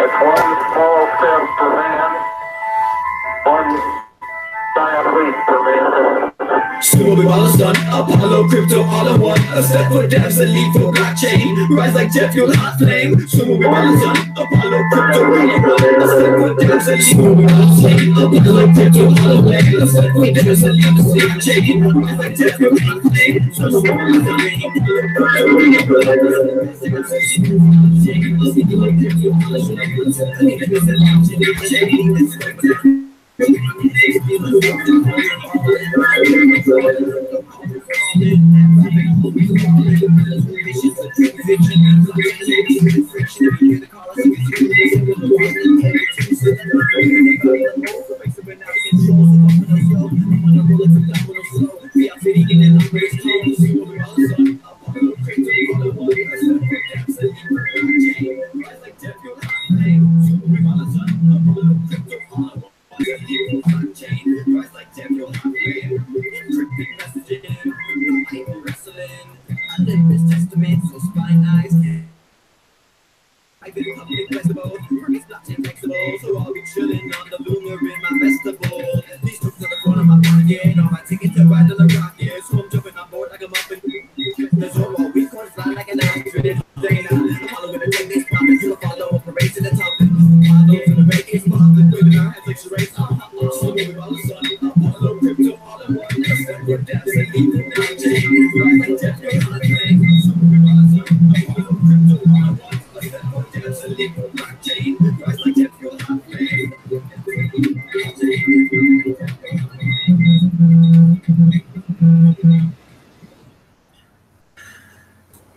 It's one small step for man, one giant leap for man. Sumo with all the sun, Apollo, crypto, all in one. A step for devs, a leap for blockchain. Rise like jet fuel, hot flame. Sumo with all the sun, Apollo, crypto, all in one. A step for devs, a leap for blockchain. Apollo, crypto, all in one. A step for devs, a leap for blockchain. Rise like jet fuel, hot flame. Sumo with all the sun,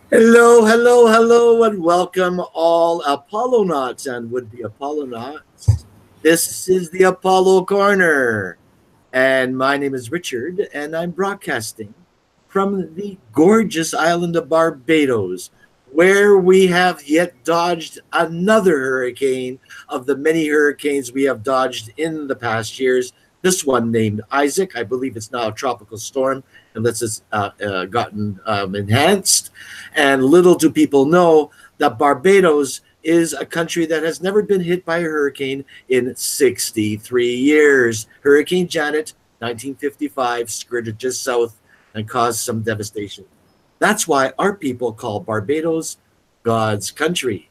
Hello, hello, hello, and welcome all Apollonauts and would-be Apollonauts. This is the Apollo Corner, and my name is Richard, and I'm broadcasting from the gorgeous island of Barbados, where we have yet dodged another hurricane of the many hurricanes we have dodged in the past years. This one named Isaac, I believe it's now a tropical storm, unless it's gotten enhanced. And little do people know that Barbados is a country that has never been hit by a hurricane in 63 years. Hurricane Janet, 1955, skirted just south and caused some devastation. That's why our people call Barbados God's country.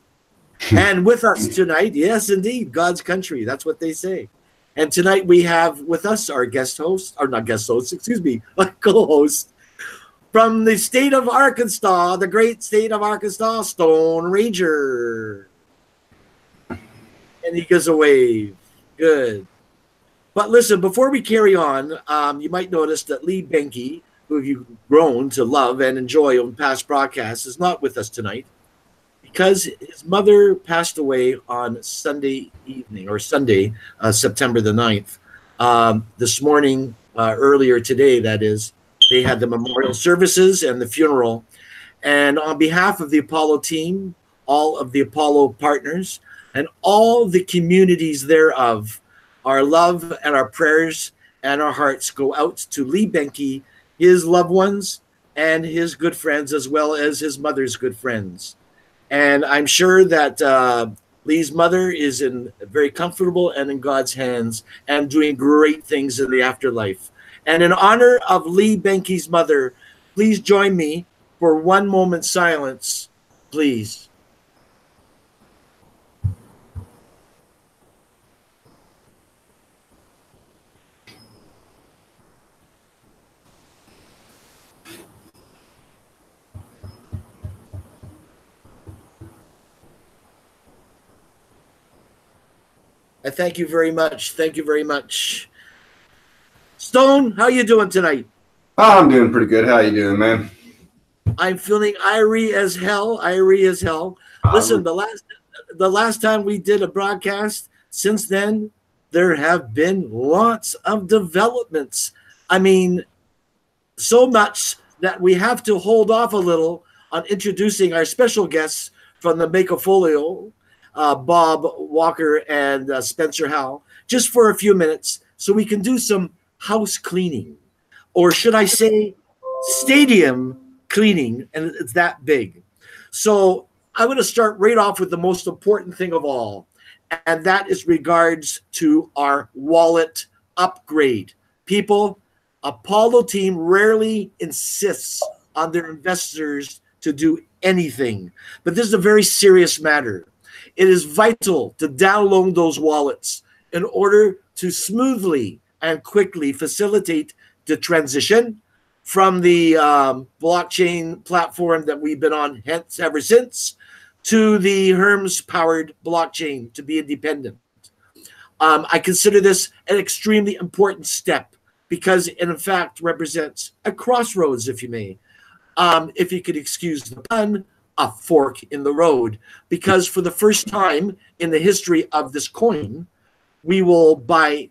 And with us tonight, yes, indeed, God's country. That's what they say. And tonight we have with us our guest host, or not guest host, excuse me, my co-host from the state of Arkansas, the great state of Arkansas, Stone Ranger. And he gives a wave. Good. But listen, before we carry on, you might notice that Lee Benke, who you've grown to love and enjoy on past broadcasts, is not with us tonight, because his mother passed away on Sunday evening, or Sunday, September the 9th. This morning, earlier today, that is, they had the memorial services and the funeral. And on behalf of the Apollo team, all of the Apollo partners, and all the communities thereof, our love and our prayers and our hearts go out to Lee Benke, his loved ones, and his good friends, as well as his mother's good friends. And I'm sure that Lee's mother is very comfortable and in God's hands and doing great things in the afterlife. And in honor of Lee Benke's mother, please join me for one moment's silence, please. I thank you very much. Thank you very much. Stone, how you doing tonight? Oh, I'm doing pretty good. How you doing, man? I'm feeling irie as hell. Irie as hell. Listen, the last time we did a broadcast, since then, there have been lots of developments. I mean, so much that we have to hold off a little on introducing our special guests from the Mako Folio, Bob Walker and Spencer Howell, just for a few minutes so we can do some house cleaning, or should I say stadium cleaning, and it's that big. So I'm going to start right off with the most important thing of all, and that is regards to our wallet upgrade. People, Apollo team rarely insists on their investors to do anything, but this is a very serious matter. It is vital to download those wallets in order to smoothly and quickly facilitate the transition from the blockchain platform that we've been on ever since to the Hermes-powered blockchain to be independent. I consider this an extremely important step because it, in fact, represents a crossroads, if you may. If you could excuse the pun, a fork in the road. Because for the first time in the history of this coin, we will, by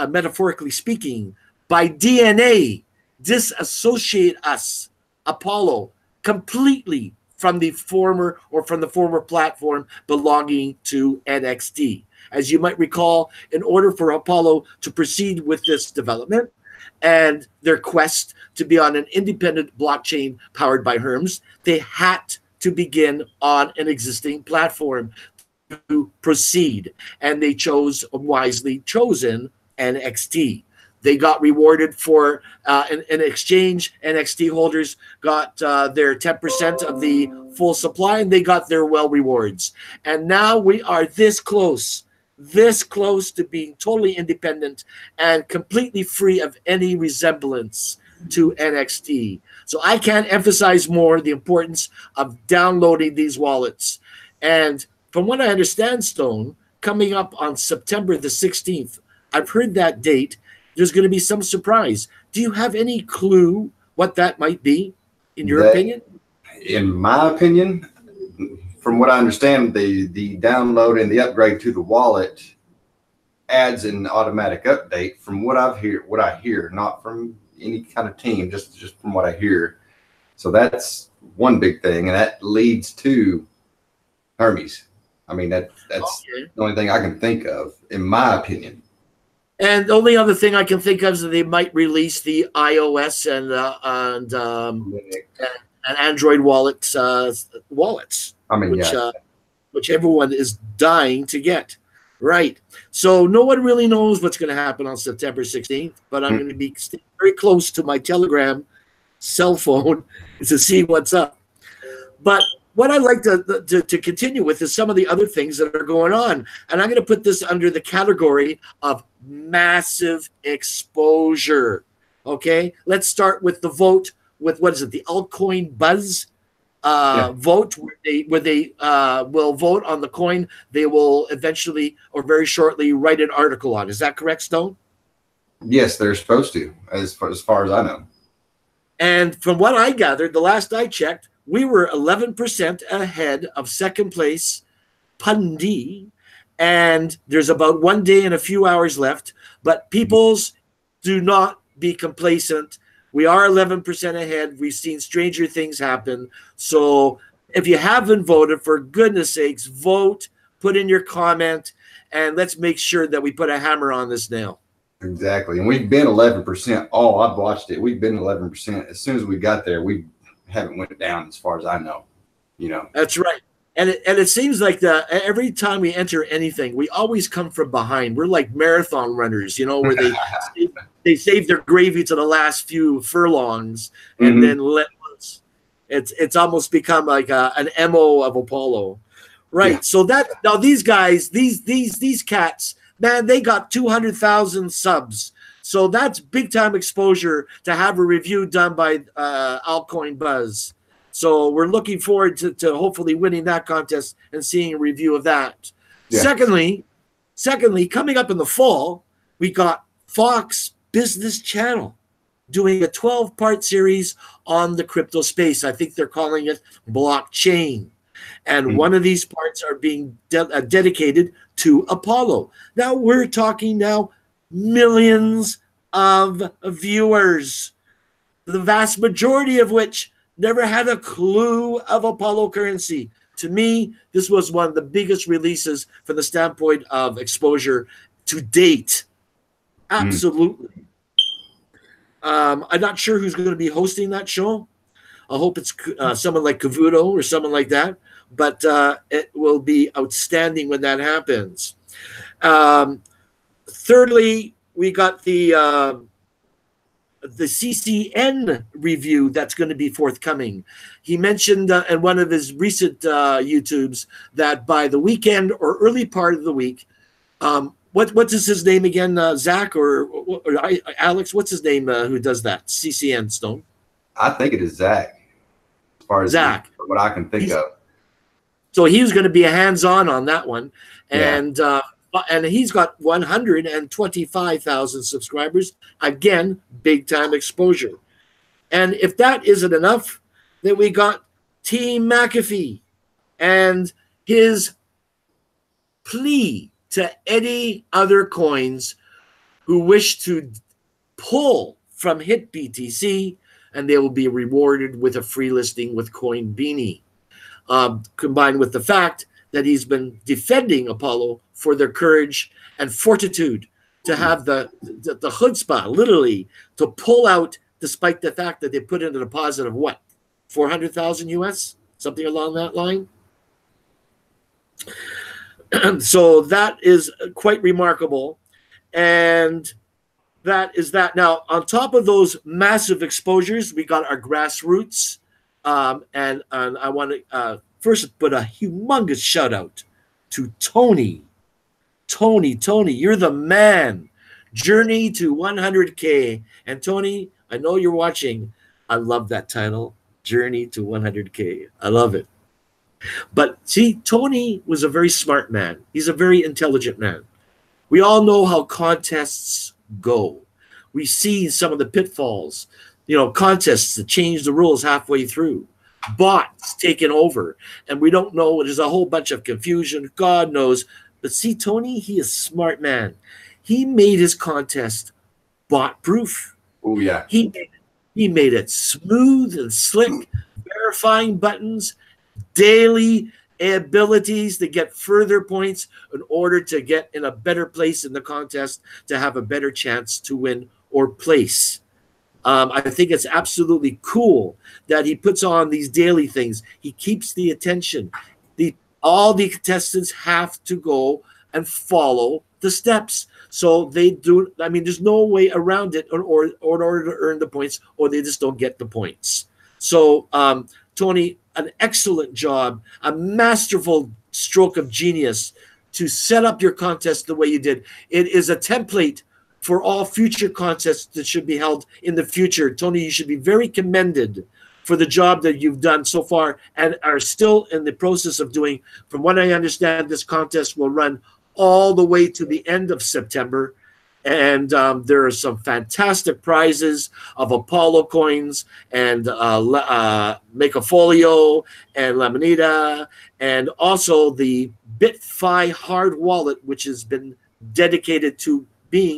metaphorically speaking, by DNA, disassociate us, Apollo, completely from the former platform belonging to NXT. As you might recall, in order for Apollo to proceed with this development and their quest to be on an independent blockchain powered by Hermes, they had to begin on an existing platform to proceed. And they chose, wisely chosen, NXT. They got rewarded for, in exchange, NXT holders got their 10% of the full supply, and they got their well rewards. And now we are this close to being totally independent and completely free of any resemblance to NXT. So I can't emphasize more the importance of downloading these wallets. And from what I understand, Stone, coming up on September the 16th, I've heard that date, there's going to be some surprise. Do you have any clue what that might be, in your opinion? In my opinion, from what I understand, the download and the upgrade to the wallet adds an automatic update. From what I hear, not from any kind of team, just from what I hear. So that's one big thing, and that leads to Hermes. I mean, that's okay. The only thing I can think of, in my opinion. And the only other thing I can think of is that they might release the iOS and Android wallets. I mean, which everyone is dying to get. Right. So no one really knows what's going to happen on September 16th, but I'm going to be very close to my Telegram cell phone to see what's up. But what I'd like to continue with is some of the other things that are going on. And I'm going to put this under the category of massive exposure. Okay, let's start with the vote with, what is it, the altcoin buzz vote, where they will vote on the coin they will eventually or very shortly write an article on. Is that correct, Stone? Yes, they're supposed to, as far as I know. And from what I gathered, the last I checked, we were 11% ahead of second place Pundi, and there's about 1 day and a few hours left. But peoples, do not be complacent. We are 11% ahead. We've seen stranger things happen. So if you haven't voted, for goodness sakes, vote, put in your comment, and let's make sure that we put a hammer on this nail. Exactly. And we've been 11%. Oh, I've watched it. We've been 11%. As soon as we got there, we haven't went down, as far as I know. You know. That's right. And it seems like every time we enter anything, we always come from behind. We're like marathon runners, you know, where they save their gravy to the last few furlongs and then let loose. It's almost become like an MO of Apollo, right? Yeah. So that now these guys, these cats, man, they got 200,000 subs. So that's big time exposure to have a review done by Altcoin Buzz. So we're looking forward to hopefully winning that contest and seeing a review of that. Yeah. Secondly, coming up in the fall, we got Fox Business Channel doing a 12-part series on the crypto space. I think they're calling it blockchain. And one of these parts are being dedicated to Apollo. Now we're talking millions of viewers, the vast majority of which never had a clue of Apollo currency. To me, this was one of the biggest releases from the standpoint of exposure to date. Absolutely. I'm not sure who's going to be hosting that show. I hope it's someone like Cavuto or someone like that. But it will be outstanding when that happens. Thirdly, we got the CCN review that's going to be forthcoming. He mentioned in one of his recent YouTubes that by the weekend or early part of the week, what is his name again? Zach or Alex? What's his name? Who does that? CCN Stone. I think it is Zach. As far as Zach, what I can think of. So he was going to be a hands-on on that one, and he's got 125,000 subscribers. Again, big-time exposure. And if that isn't enough, then we got Team McAfee and his plea to any other coins who wish to pull from Hit BTC, and they will be rewarded with a free listing with Coin Beanie. Combined with the fact that he's been defending Apollo for their courage and fortitude to have the chutzpah, literally, to pull out despite the fact that they put in a deposit of what, 400,000 US, something along that line. So that is quite remarkable, and that is that. Now, on top of those massive exposures, we got our grassroots. And I want to first put a humongous shout out to Tony. Tony, you're the man. Journey to 100K. And Tony, I know you're watching. I love that title, Journey to 100K. I love it. But see, Tony was a very smart man. He's a very intelligent man. We all know how contests go. We see some of the pitfalls. Contests that change the rules halfway through, bots taking over, and we don't know. There's a whole bunch of confusion. God knows. But see, Tony, he is a smart man. He made his contest bot-proof. Oh, yeah. He made it smooth and slick, verifying buttons, daily abilities to get further points in order to get in a better place in the contest to have a better chance to win or place. I think it's absolutely cool that he puts on these daily things. He keeps the attention. All the contestants have to go and follow the steps. So they do. I mean, there's no way around it in order to earn the points, or they just don't get the points. So, Tony, an excellent job, a masterful stroke of genius to set up your contest the way you did. It is a template for all future contests that should be held in the future. Tony, you should be very commended for the job that you've done so far and are still in the process of doing. From what I understand, this contest will run all the way to the end of September. And there are some fantastic prizes of Apollo coins and MakeAfolio and Lamanita, and also the BitFi hard wallet, which has been dedicated to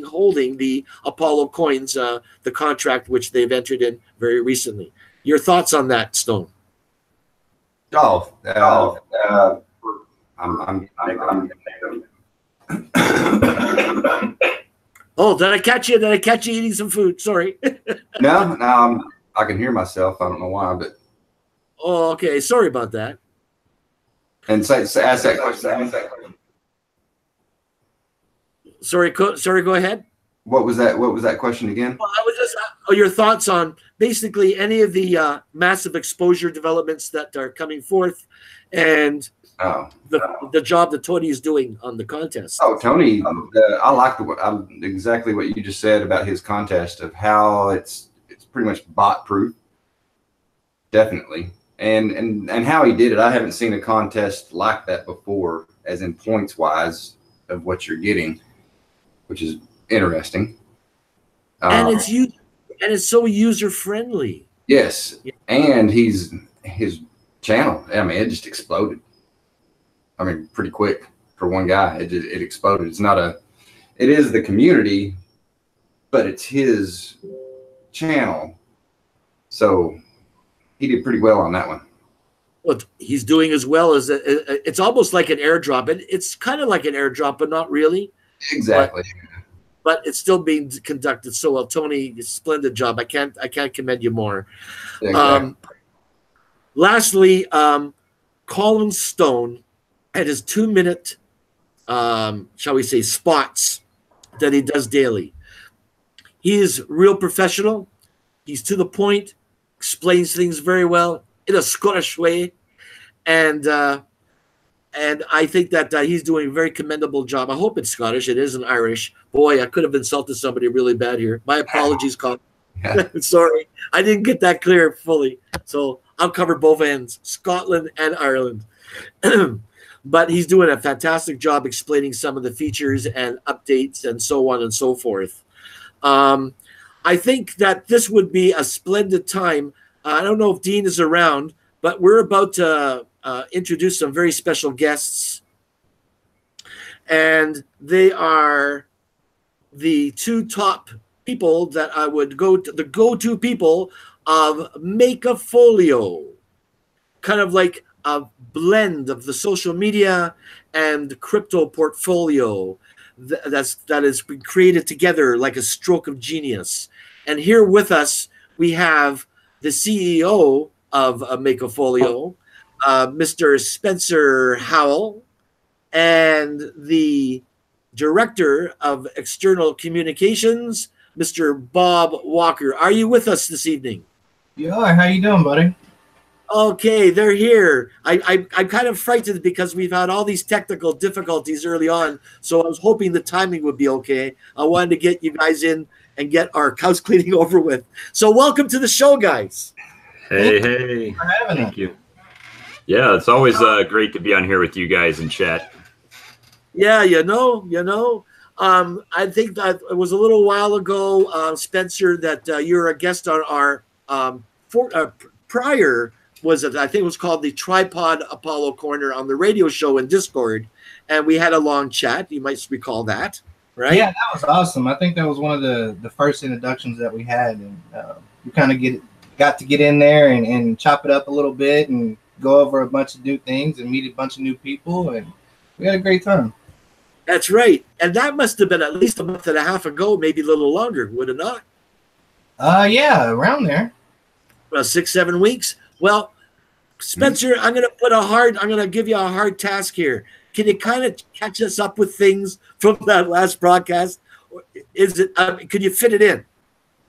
holding the Apollo coins, the contract which they've entered in very recently. Your thoughts on that, Stone? Oh, did I catch you? Did I catch you eating some food? Sorry. No, I can hear myself. I don't know why, but. Oh, okay. Sorry about that. And ask that question. Sorry, go ahead. What was that question again? Well, I was just your thoughts on basically any of the massive exposure developments that are coming forth, and the job that Tony is doing on the contest. Oh, Tony, I like exactly what you just said about his contest, of how it's pretty much bot proof. Definitely, and how he did it. I haven't seen a contest like that before, as in points wise of what you're getting, which is interesting. And it's so user friendly. Yes, yeah. And his channel, I mean, it just exploded. I mean, pretty quick for one guy. It exploded. It is the community, but it's his channel. So he did pretty well on that one. Well, he's doing as well as it's almost like an airdrop. It's kind of like an airdrop, but not really. Exactly. But it's still being conducted so well. Tony, splendid job. I can't commend you more. Exactly. Lastly, Colin Stone had his 2-minute, shall we say, spots that he does daily. He is real professional. He's to the point, explains things very well in a Scottish way, and I think that he's doing a very commendable job. I hope it's Scottish. It isn't Irish. Boy, I could have insulted somebody really bad here. My apologies, Colin. Sorry, I didn't get that clear fully. So I'll cover both ends, Scotland and Ireland. But he's doing a fantastic job explaining some of the features and updates and so on and so forth. I think that this would be a splendid time. I don't know if Dean is around, but we're about to introduce some very special guests. And they are the two top people that I would the go-to people of MakeAfolio. Kind of like a blend of the social media and crypto portfolio that has been created together like a stroke of genius. And here with us, we have the CEO of MakeAfolio, Mr. Spencer Howell, and the Director of External Communications, Mr. Bob Walker. Are you with us this evening? Yeah, how you doing, buddy? Okay, they're here. I'm kind of frightened because we've had all these technical difficulties early on, so I was hoping the timing would be okay. I wanted to get you guys in and get our house cleaning over with. So welcome to the show, guys. Hey. Thank you. Yeah, it's always great to be on here with you guys and chat. Yeah, you know. I think that it was a little while ago, Spencer, that you were a guest on our prior. I think it was called the Tripod Apollo Corner on the radio show in Discord, and we had a long chat. You might recall that, right? Yeah, that was awesome. I think that was one of the first introductions that we had, and we kind of got to get in there and chop it up a little bit and go over a bunch of new things and meet a bunch of new people, and we had a great time. That's right, and that must have been at least a month and a half ago, maybe a little longer, would it not? Yeah, around there. Well, 6-7 weeks. Well, Spencer, I'm going to give you a hard task here. Can you kind of catch us up with things from that last broadcast? Or is it? Could you fit it in?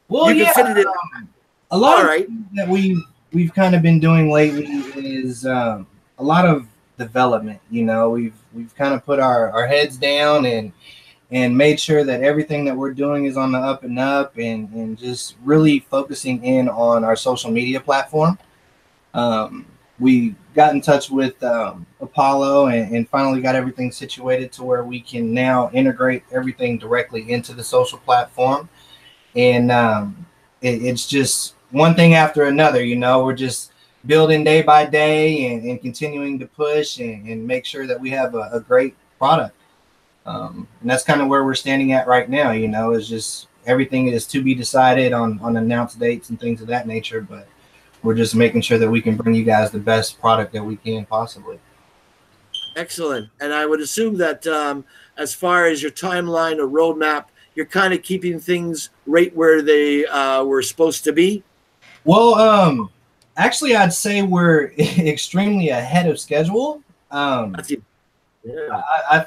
Well, you can fit it in. A lot of things that we've kind of been doing lately is a lot of development. You know, we've kind of put our heads down and made sure that everything that we're doing is on the up and up, and just really focusing in on our social media platform. We got in touch with Apollo and finally got everything situated to where we can now integrate everything directly into the social platform. And it's just one thing after another, you know, we're just building day by day and continuing to push and make sure that we have a great product. And that's kind of where we're standing at right now, you know, is just everything is to be decided on announced dates and things of that nature. But we're just making sure that we can bring you guys the best product that we can possibly. Excellent. And I would assume that as far as your timeline or roadmap, you're kind of keeping things right where they were supposed to be. Well, actually, I'd say we're extremely ahead of schedule. I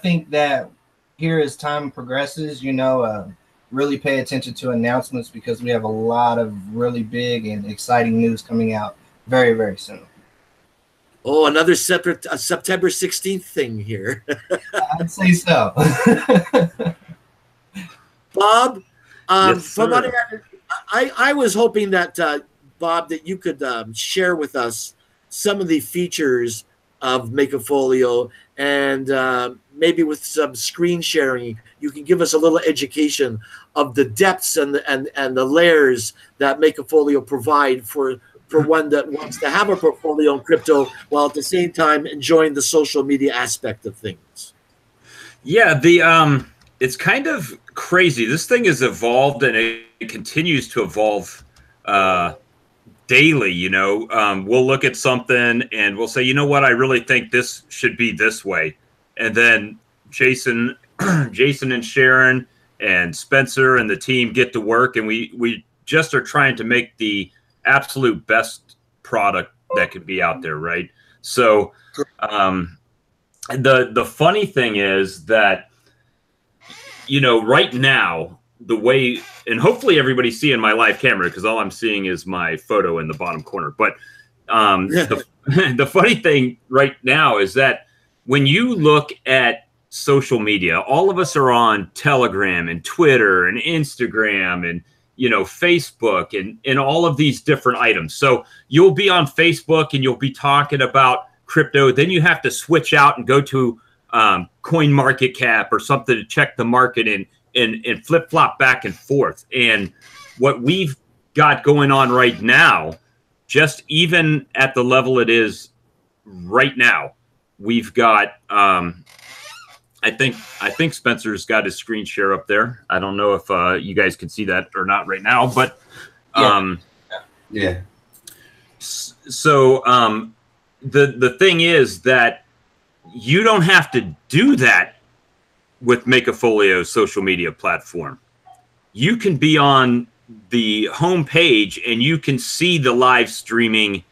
think that here as time progresses, you know, really pay attention to announcements because we have a lot of really big and exciting news coming out very, very soon. Oh, another separate September 16th thing here. I'd say so. Bob, Yes, from what sir. I was hoping that, Bob, that you could share with us some of the features of MakeAfolio, and maybe with some screen sharing, you can give us a little education of the depths and the layers that MakeAfolio provide for one that wants to have a portfolio in crypto while at the same time enjoying the social media aspect of things. Yeah, it's kind of crazy. This thing has evolved and it continues to evolve daily. You know, we'll look at something and we'll say, you know what, I really think this should be this way. And then Jason and Sharon and Spencer and the team get to work, and we just are trying to make the absolute best product that could be out there, right? So the funny thing is that, you know, right now, the way, and hopefully everybody's seeing my live camera because all I'm seeing is my photo in the bottom corner. But the funny thing right now is that when you look at social media, all of us are on Telegram and Twitter and Instagram and, you know, Facebook and all of these different items. So you'll be on Facebook and you'll be talking about crypto. Then you have to switch out and go to Coin Market Cap or something to check the market and flip flop back and forth. And what we've got going on right now, just even at the level it is right now, we've got I think Spencer's got his screen share up there. I don't know if you guys can see that or not right now, but yeah. So the thing is that you don't have to do that with MakeAfolio social media platform. You can be on the home page and you can see the live streaming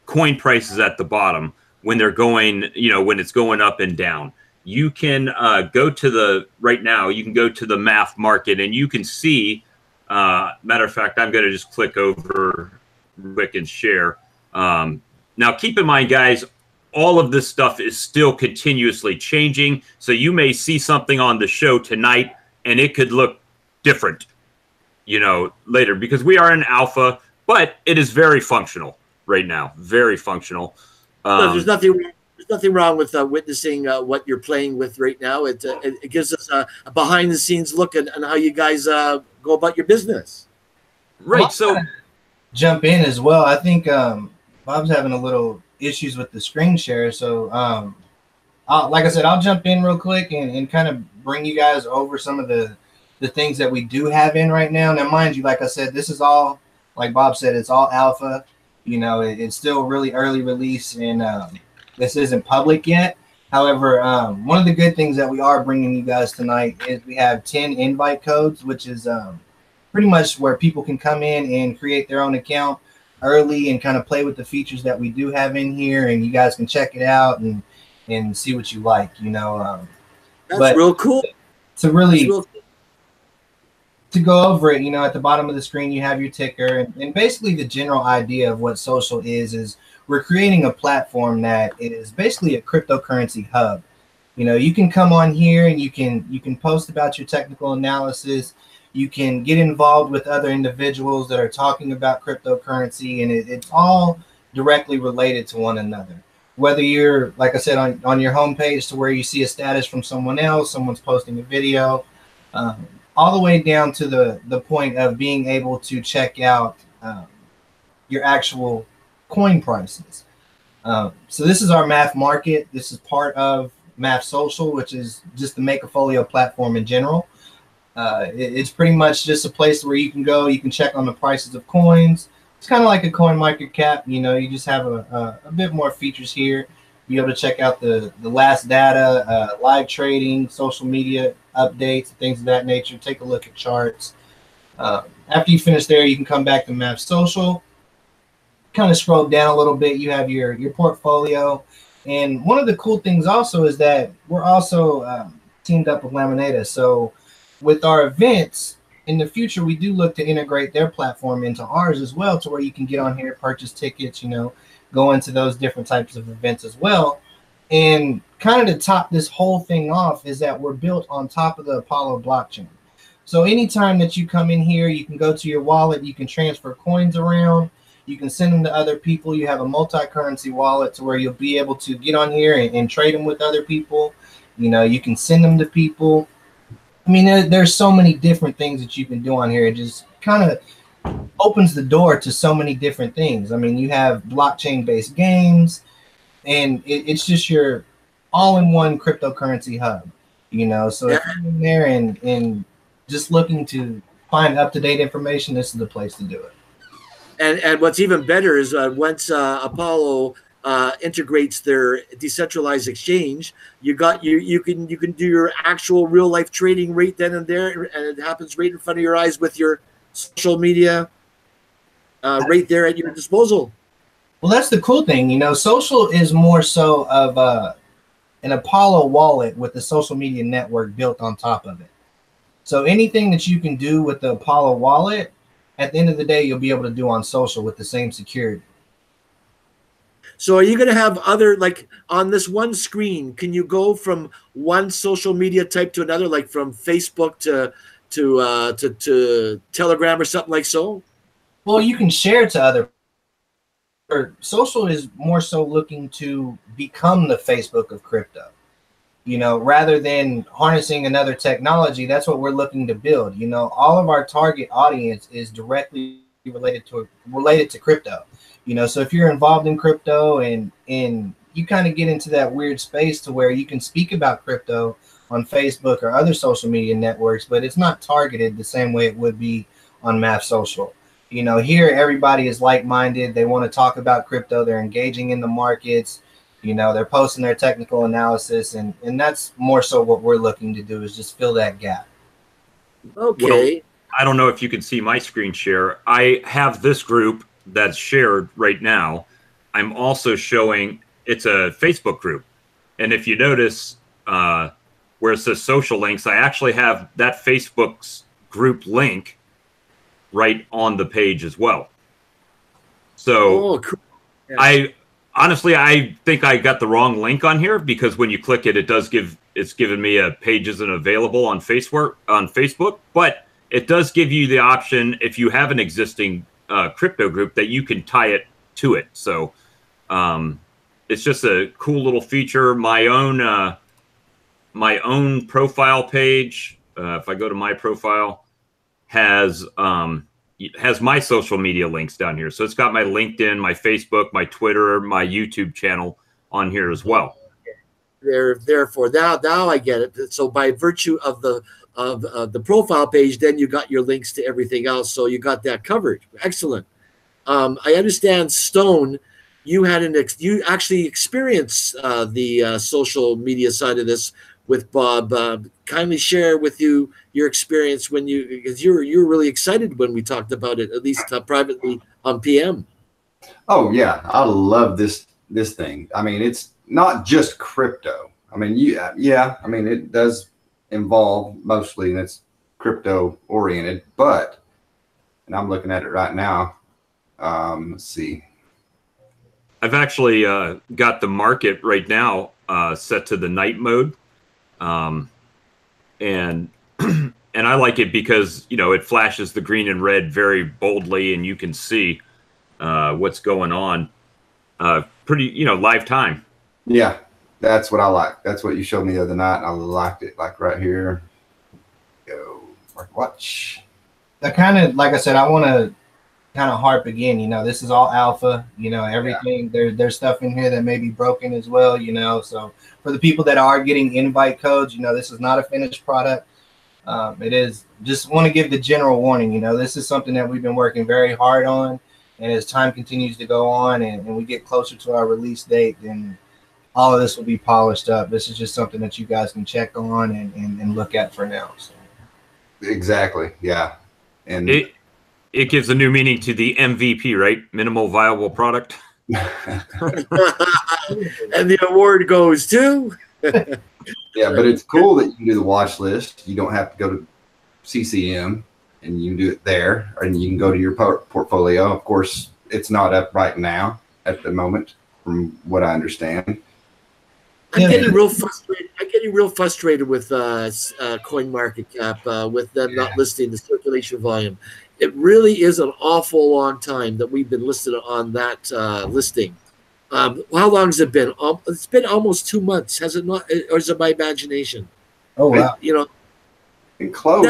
coin prices at the bottom when they're going, you know, when it's going up and down. You can go to the, right now, you can go to the math market and you can see, matter of fact, I'm going to just click over quick and share. Now, keep in mind, guys, all of this stuff is still continuously changing. So you may see something on the show tonight and it could look different, you know, later, because we are in alpha, but it is very functional right now. Very functional. There's nothing wrong with witnessing what you're playing with right now. It gives us a behind the scenes look at how you guys go about your business. Right. So jump in as well. I think Bob's having a little issues with the screen share. So like I said, I'll jump in real quick and kind of bring you guys over some of the things that we do have in right now. Now, mind you, like I said, this is all, like Bob said, it's all alpha. You know, it's still really early release and this isn't public yet. However, one of the good things that we are bringing you guys tonight is we have 10 invite codes, which is pretty much where people can come in and create their own account early and kind of play with the features that we do have in here, and you guys can check it out and see what you like, you know. That's real cool. To really to go over it, you know, at the bottom of the screen you have your ticker, and basically the general idea of what social is we're creating a platform that is basically a cryptocurrency hub. You know, you can come on here and you can post about your technical analysis. You can get involved with other individuals that are talking about cryptocurrency, and it's all directly related to one another. Whether you're, like I said, on your homepage to where you see a status from someone else, someone's posting a video, all the way down to the point of being able to check out your actual coin prices. So this is our math market. This is part of Math Social, which is just the MakeAfolio platform in general. It's pretty much just a place where you can go, you can check on the prices of coins. It's kind of like a Coin Market Cap, you know, you just have a bit more features here. Be able to check out the last data, live trading, social media updates, things of that nature. Take a look at charts. After you finish there, you can come back to Math Social. Kind of scroll down a little bit, you have your portfolio. And one of the cool things also is that we're also teamed up with Laminata. So with our events in the future, we do look to integrate their platform into ours as well, to where you can get on here, purchase tickets, you know, go into those different types of events as well. And kind of to top this whole thing off is that we're built on top of the Apollo blockchain. So anytime that you come in here, you can go to your wallet, you can transfer coins around, you can send them to other people. You have a multi-currency wallet to where you'll be able to get on here and trade them with other people. You know, you can send them to people. I mean, there's so many different things that you can do on here. It just kind of opens the door to so many different things. I mean, you have blockchain-based games, and it's just your all-in-one cryptocurrency hub, you know. So if you're in there and just looking to find up-to-date information, this is the place to do it. And what's even better is once Apollo integrates their decentralized exchange, you can do your actual real life trading right then and there, and it happens right in front of your eyes with your social media right there at your disposal. Well, that's the cool thing, you know. Social is more so of an Apollo wallet with the social media network built on top of it. So anything that you can do with the Apollo wallet, at the end of the day, you'll be able to do on social with the same security. So are you going to have other, like on this one screen, can you go from one social media type to another, like from Facebook to Telegram or something like so? Well, you can share to other. Or social is more so looking to become the Facebook of crypto. You know, rather than harnessing another technology, that's what we're looking to build. You know, all of our target audience is directly related to crypto. You know, so if you're involved in crypto and you kind of get into that weird space to where you can speak about crypto on Facebook or other social media networks, but it's not targeted the same way it would be on Math Social. You know, here everybody is like-minded. They want to talk about crypto. They're engaging in the markets. You know, they're posting their technical analysis, and that's more so what we're looking to do, is just fill that gap. Okay. Well, I don't know if you can see my screen share. I have this group that's shared right now. I'm also showing, it's a Facebook group. And if you notice where it says social links, I actually have that Facebook's group link right on the page as well. So cool. Yeah. I think I got the wrong link on here, because when you click it, it's given me a page isn't available on Facebook, but it does give you the option, if you have an existing crypto group, that you can tie it to it. So it's just a cool little feature. My own profile page, if I go to my profile, has my social media links down here. So it's got my LinkedIn, my Facebook, my Twitter, my YouTube channel on here as well. Therefore, now I get it. So by virtue of the profile page, then you got your links to everything else. So you got that covered. Excellent. I understand, Stone, you actually experienced the social media side of this with Bob. Kindly share with you your experience because you were really excited when we talked about it, at least privately on PM. Oh yeah, I love this thing. I mean, it's not just crypto. I mean, yeah. I mean, it does involve mostly, and it's crypto oriented. But, and I'm looking at it right now. Let's see. I've actually got the market right now set to the night mode. And I like it because, you know, it flashes the green and red very boldly, and you can see what's going on pretty, you know, live time. Yeah, that's what I like. That's what you showed me the other night, and I liked it. Like right here. Go watch. That kind of, like I said, I want to kind of harp again. You know, this is all alpha. You know, everything. Yeah. There's stuff in here that may be broken as well. You know, so for the people that are getting invite codes, you know, this is not a finished product. It is, just want to give the general warning. You know, this is something that we've been working very hard on, and as time continues to go on and we get closer to our release date, then all of this will be polished up. This is just something that you guys can check on and look at for now. So. Exactly. Yeah. And it gives a new meaning to the MVP, right? Minimal viable product. And the award goes to. Yeah, but it's cool that you can do the watch list. You don't have to go to CCM, and you can do it there, and you can go to your portfolio. Of course, it's not up right now at the moment, from what I understand. I'm getting real frustrated. I'm getting real frustrated with CoinMarketCap with them not listing the circulation volume. It really is an awful long time that we've been listed on that listing. How long has it been? It's been almost 2 months, has it not? Or is it my imagination? Oh wow! You know, close.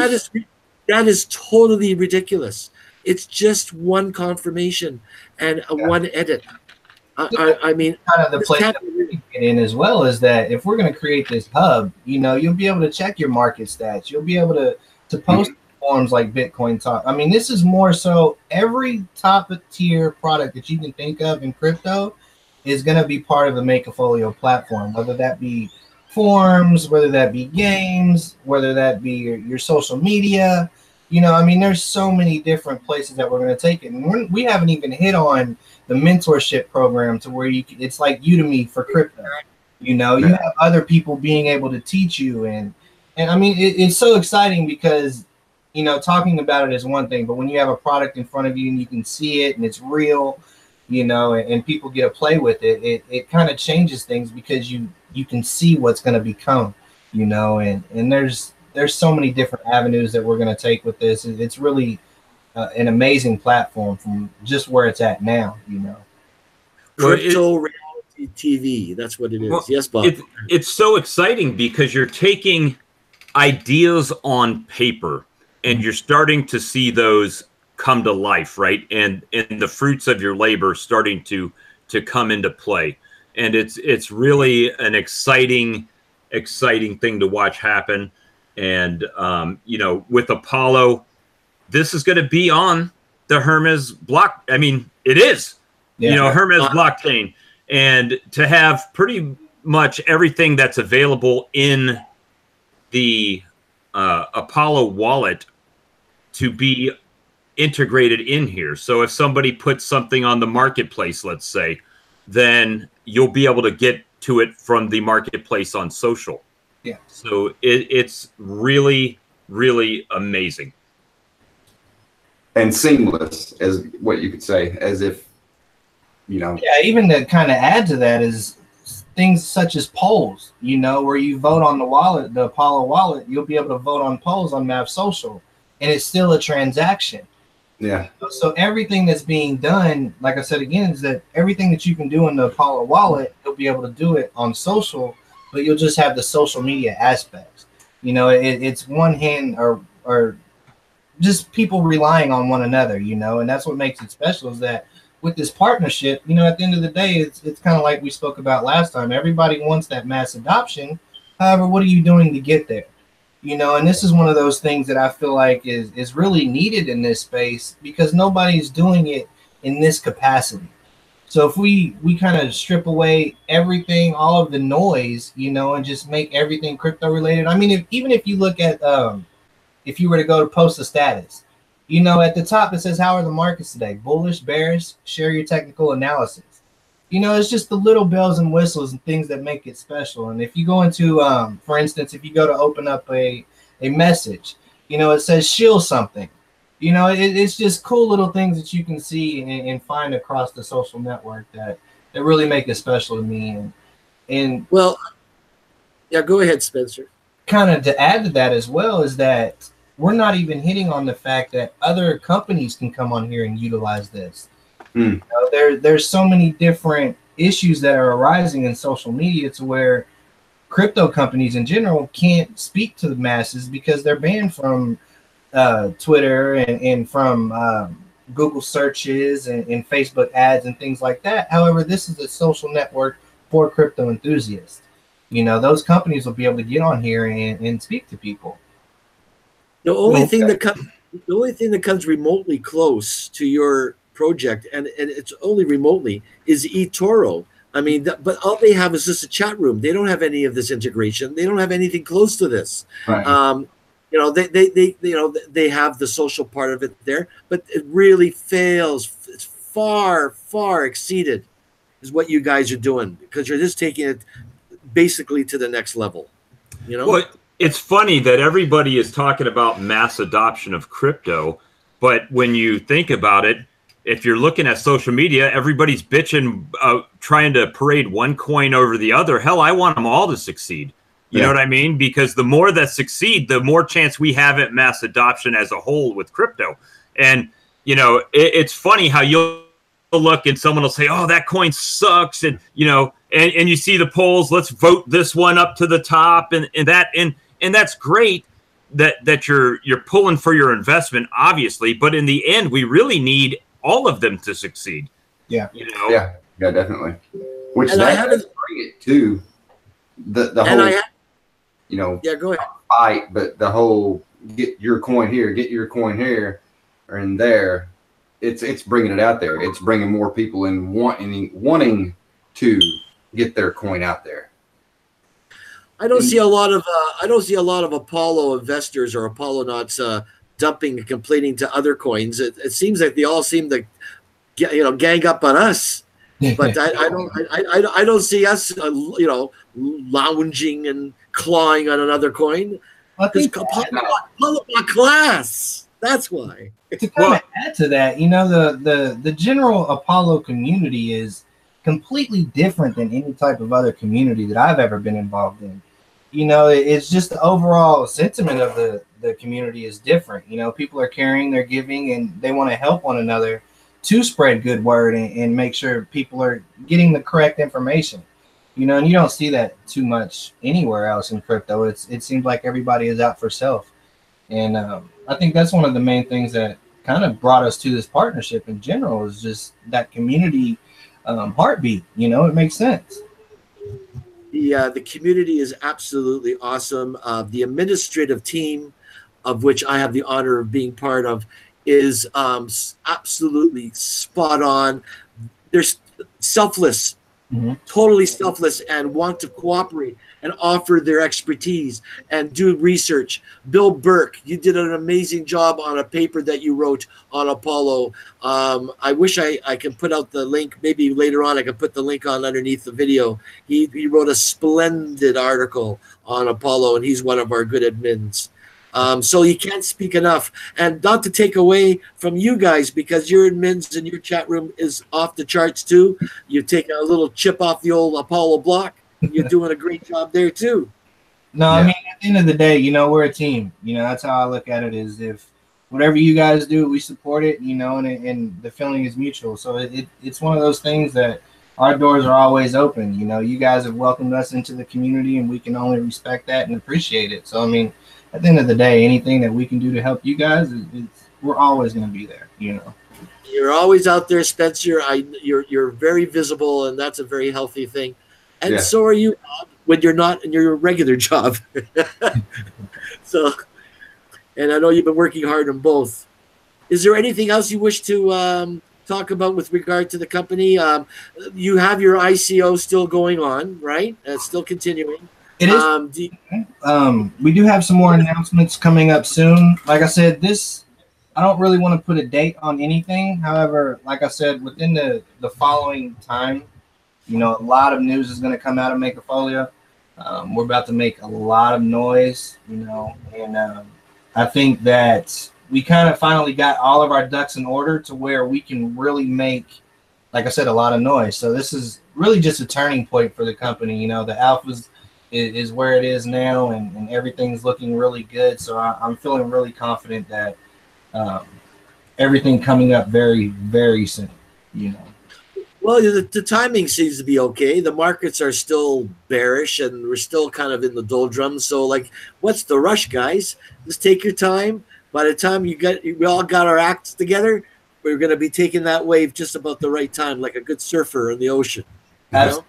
That is totally ridiculous. It's just one confirmation and one edit. I mean, kind of the place that we get in as well is that if we're going to create this hub, you know, you'll be able to check your market stats. You'll be able to post forums like Bitcoin Talk. I mean, this is more so every top tier product that you can think of in crypto is going to be part of the MakeAfolio platform, whether that be forums, whether that be games, whether that be your social media. You know, I mean, there's so many different places that we're going to take it. And we haven't even hit on mentorship program to where it's like Udemy for crypto. You know, you have other people being able to teach you, and I mean, it's so exciting because, you know, talking about it is one thing, but when you have a product in front of you and you can see it and it's real, you know, and people get to play with it, it kind of changes things because you can see what's going to become, you know, and there's so many different avenues that we're going to take with this. It's really an amazing platform from just where it's at now, you know. Crypto reality TV. That's what it is. Well, yes, Bob. It's so exciting because you're taking ideas on paper and you're starting to see those come to life, right? And the fruits of your labor starting to come into play. And it's really an exciting thing to watch happen. And you know, with Apollo, this is going to be on the Hermes block. I mean, it is, you know, Hermes blockchain, and to have pretty much everything that's available in the Apollo wallet to be integrated in here. So if somebody puts something on the marketplace, let's say, then you'll be able to get to it from the marketplace on social. Yeah. So it's really, really amazing. And seamless, as what you could say, as if, you know. Yeah, even to kind of add to that is things such as polls, you know, where you vote on the wallet, the Apollo wallet, you'll be able to vote on polls on Map Social, and it's still a transaction. Yeah. So everything that's being done, like I said again, is that everything that you can do in the Apollo wallet, you'll be able to do it on social, but you'll just have the social media aspects. You know, it's one hand or just people relying on one another, you know, and that's what makes it special is that with this partnership, you know, at the end of the day, it's kind of like we spoke about last time. Everybody wants that mass adoption. However, what are you doing to get there? You know, and this is one of those things that I feel like is really needed in this space because nobody's doing it in this capacity. So if we kind of strip away everything, all of the noise, you know, and just make everything crypto related. I mean, even if you look at if you were to go to post a status, you know, at the top it says, how are the markets today? Bullish, bearish, share your technical analysis. You know, it's just the little bells and whistles and things that make it special. And if you go into, for instance, if you go to open up a message, you know, it says shield something. You know, it's just cool little things that you can see and find across the social network that really make it special to me. And well, yeah, go ahead, Spencer. Kind of to add to that as well is that we're not even hitting on the fact that other companies can come on here and utilize this. You know, there's so many different issues that are arising in social media to where crypto companies in general can't speak to the masses because they're banned from Twitter and from Google searches and Facebook ads and things like that. However, this is a social network for crypto enthusiasts. You know, those companies will be able to get on here and speak to people. The only thing that comes remotely close to your project, and it's only remotely, is eToro. I mean, but all they have is just a chat room. They don't have any of this integration. They don't have anything close to this. Right. You know, they have the social part of it there, but it really fails. It's far exceeded is what you guys are doing because you're just taking it basically to the next level. You know. Well, it's funny that everybody is talking about mass adoption of crypto, but when you think about it, if you're looking at social media, everybody's bitching, trying to parade one coin over the other. Hell, I want them all to succeed. You know what I mean? Because the more that succeed, the more chance we have at mass adoption as a whole with crypto. And, you know, it's funny how you'll look and someone will say, oh, that coin sucks. And, you know, and you see the polls, let's vote this one up to the top and that's great that you're pulling for your investment, obviously. But in the end, we really need all of them to succeed. Yeah. You know? Yeah, definitely. Which that does bring it to the whole, you know, go ahead. Fight, but the whole get your coin here, or in there, it's bringing it out there. It's bringing more people in wanting to get their coin out there. I don't see a lot of Apollo investors or Apollo nuts dumping and complaining to other coins. It seems like they all seem to gang up on us. But I don't see us, lounging and clawing on another coin. Because Apollo class. That's why. To kind of add to that, the general Apollo community is completely different than any type of other community that I've ever been involved in. It's just the overall sentiment of the community is different. People are caring, they're giving, and they want to help one another to spread good word and make sure people are getting the correct information. And you don't see that too much anywhere else in crypto. It seems like everybody is out for self. And I think that's one of the main things that kind of brought us to this partnership in general is just that community heartbeat. It makes sense. The community is absolutely awesome. The administrative team, of which I have the honor of being part of, is absolutely spot on. They're selfless, totally selfless, and want to cooperate and offer their expertise and do research. Bill Burke, you did an amazing job on a paper that you wrote on Apollo. I wish I could put out the link. Maybe later on I could put the link on underneath the video. He wrote a splendid article on Apollo, and he's one of our good admins. So you can't speak enough. And not to take away from you guys, because your admins and your chat room is off the charts too. You take a little chip off the old Apollo block. You're doing a great job there too. No, I mean, at the end of the day, we're a team. That's how I look at it, is if whatever you guys do, we support it, and the feeling is mutual. So it's one of those things that our doors are always open. You guys have welcomed us into the community, and we can only respect that and appreciate it. So, I mean, at the end of the day, anything that we can do to help you guys, we're always going to be there. You're always out there, Spencer. You're very visible, and that's a very healthy thing. And so are you, Bob, when you're not in your regular job. So, and I know you've been working hard on both. Is there anything else you wish to talk about with regard to the company? You have your ICO still going on, right? It's still continuing. It is. We do have some more announcements coming up soon. Like I said, I don't really want to put a date on anything. However, like I said, within the following time, a lot of news is going to come out of MakeAfolio. We're about to make a lot of noise, and I think that we kind of finally got all of our ducks in order to where we can really make, like I said, a lot of noise. So this is really just a turning point for the company. The alphas is where it is now, and everything's looking really good. So I'm feeling really confident that everything coming up very, very soon, Well, the timing seems to be okay. The markets are still bearish, and we're still kind of in the doldrums. So, what's the rush, guys? Just take your time. By the time we all got our acts together, we're going to be taking that wave just about the right time, like a good surfer in the ocean. And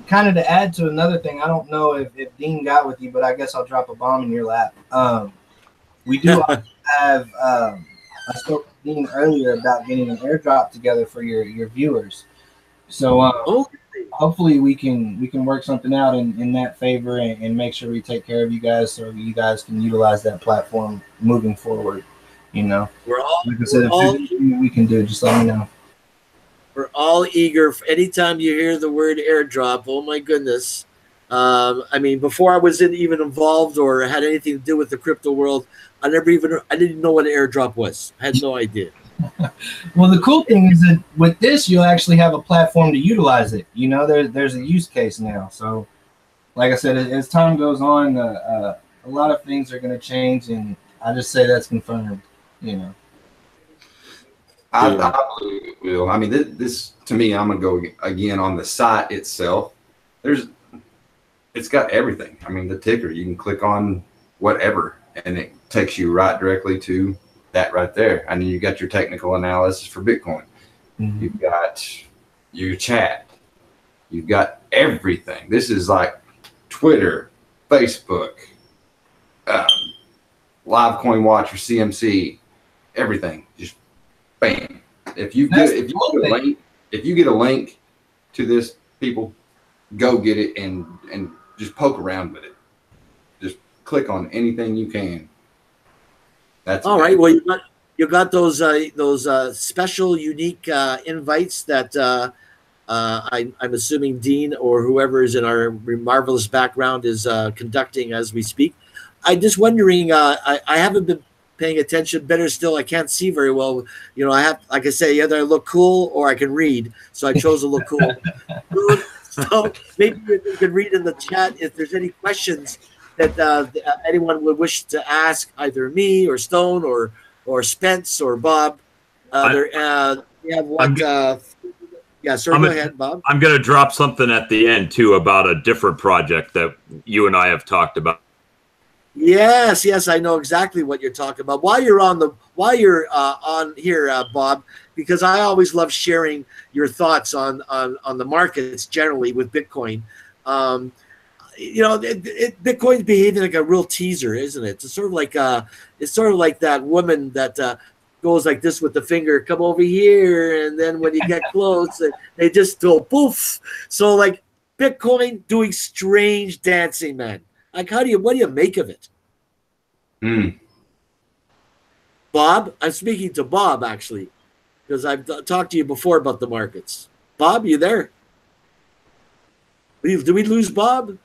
kind of to add to another thing, I don't know if Dean got with you, but I guess I'll drop a bomb in your lap. We do have. I spoke to Dean earlier about getting an airdrop together for your viewers. So hopefully we can work something out in that favor and make sure we take care of you guys so you guys can utilize that platform moving forward. We're all, like I said, if there's anything we can do, just let me know. We're all eager. Anytime you hear the word airdrop, oh my goodness. I mean, before I was even involved or had anything to do with the crypto world, I didn't know what an airdrop was. I had no idea. Well, the cool thing is that with this, you'll actually have a platform to utilize it. There's a use case now. So, like I said, as time goes on, a lot of things are going to change, and I just say that's confirmed. I believe it will. I mean, this to me, I'm gonna go again on the site itself. It's got everything. I mean, the ticker, you can click on whatever, and it takes you right directly to that right there. And then you got your technical analysis for Bitcoin. Mm-hmm. You've got your chat. You've got everything. This is like Twitter, Facebook, Live Coin Watcher, CMC, everything. Just bam. If you get a link to this, people, go get it and just poke around with it. Just click on anything you can. That's all right. Well, you got those special, unique invites that I'm assuming Dean or whoever is in our marvelous background is conducting as we speak. I'm just wondering. I haven't been paying attention. Better still, I can't see very well. You know, I have, like I say, either I look cool or I can read. So I chose to look cool. So maybe you can read in the chat if there's any questions that anyone would wish to ask either me or Stone or Spence or Bob. We have what? Yeah, sir. Go ahead, Bob. I'm going to drop something at the end too about a different project that you and I have talked about. Yes, I know exactly what you're talking about. While you're on here, Bob, because I always love sharing your thoughts on the markets generally with Bitcoin. You know, Bitcoin's behaving like a real teaser, isn't it? It's sort of like that woman that goes like this with the finger, come over here, and then when you get close, they just go poof. So like Bitcoin doing strange dancing, man. Like, what do you make of it? Bob, I'm speaking to Bob actually, because I've talked to you before about the markets. Bob, you there? Did we lose Bob?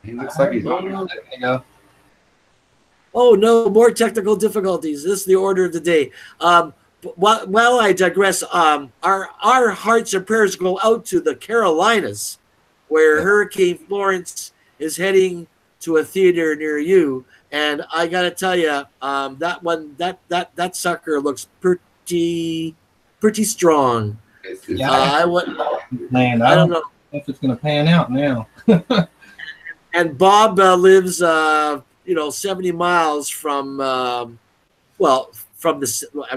He looks like he's on. Oh no, more technical difficulties. This is the order of the day. While I digress, our hearts and prayers go out to the Carolinas, where Hurricane Florence is heading to a theater near you, and I gotta tell you, that sucker looks pretty strong. Yeah, I don't know if it's gonna pan out now. And Bob lives, 70 miles from, from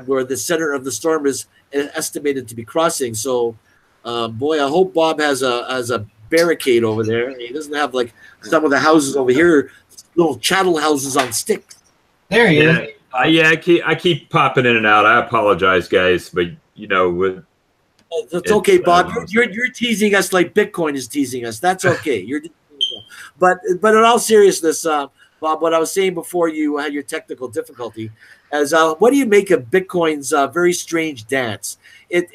where the center of the storm is estimated to be crossing. So, boy, I hope Bob has a barricade over there. He doesn't have like some of the houses over here, little chattel houses on sticks. There he is. I keep popping in and out. I apologize, guys, but it's okay, Bob. You're teasing us like Bitcoin is teasing us. That's okay. But in all seriousness, Bob, what I was saying before you had your technical difficulty is, what do you make of Bitcoin's very strange dance? It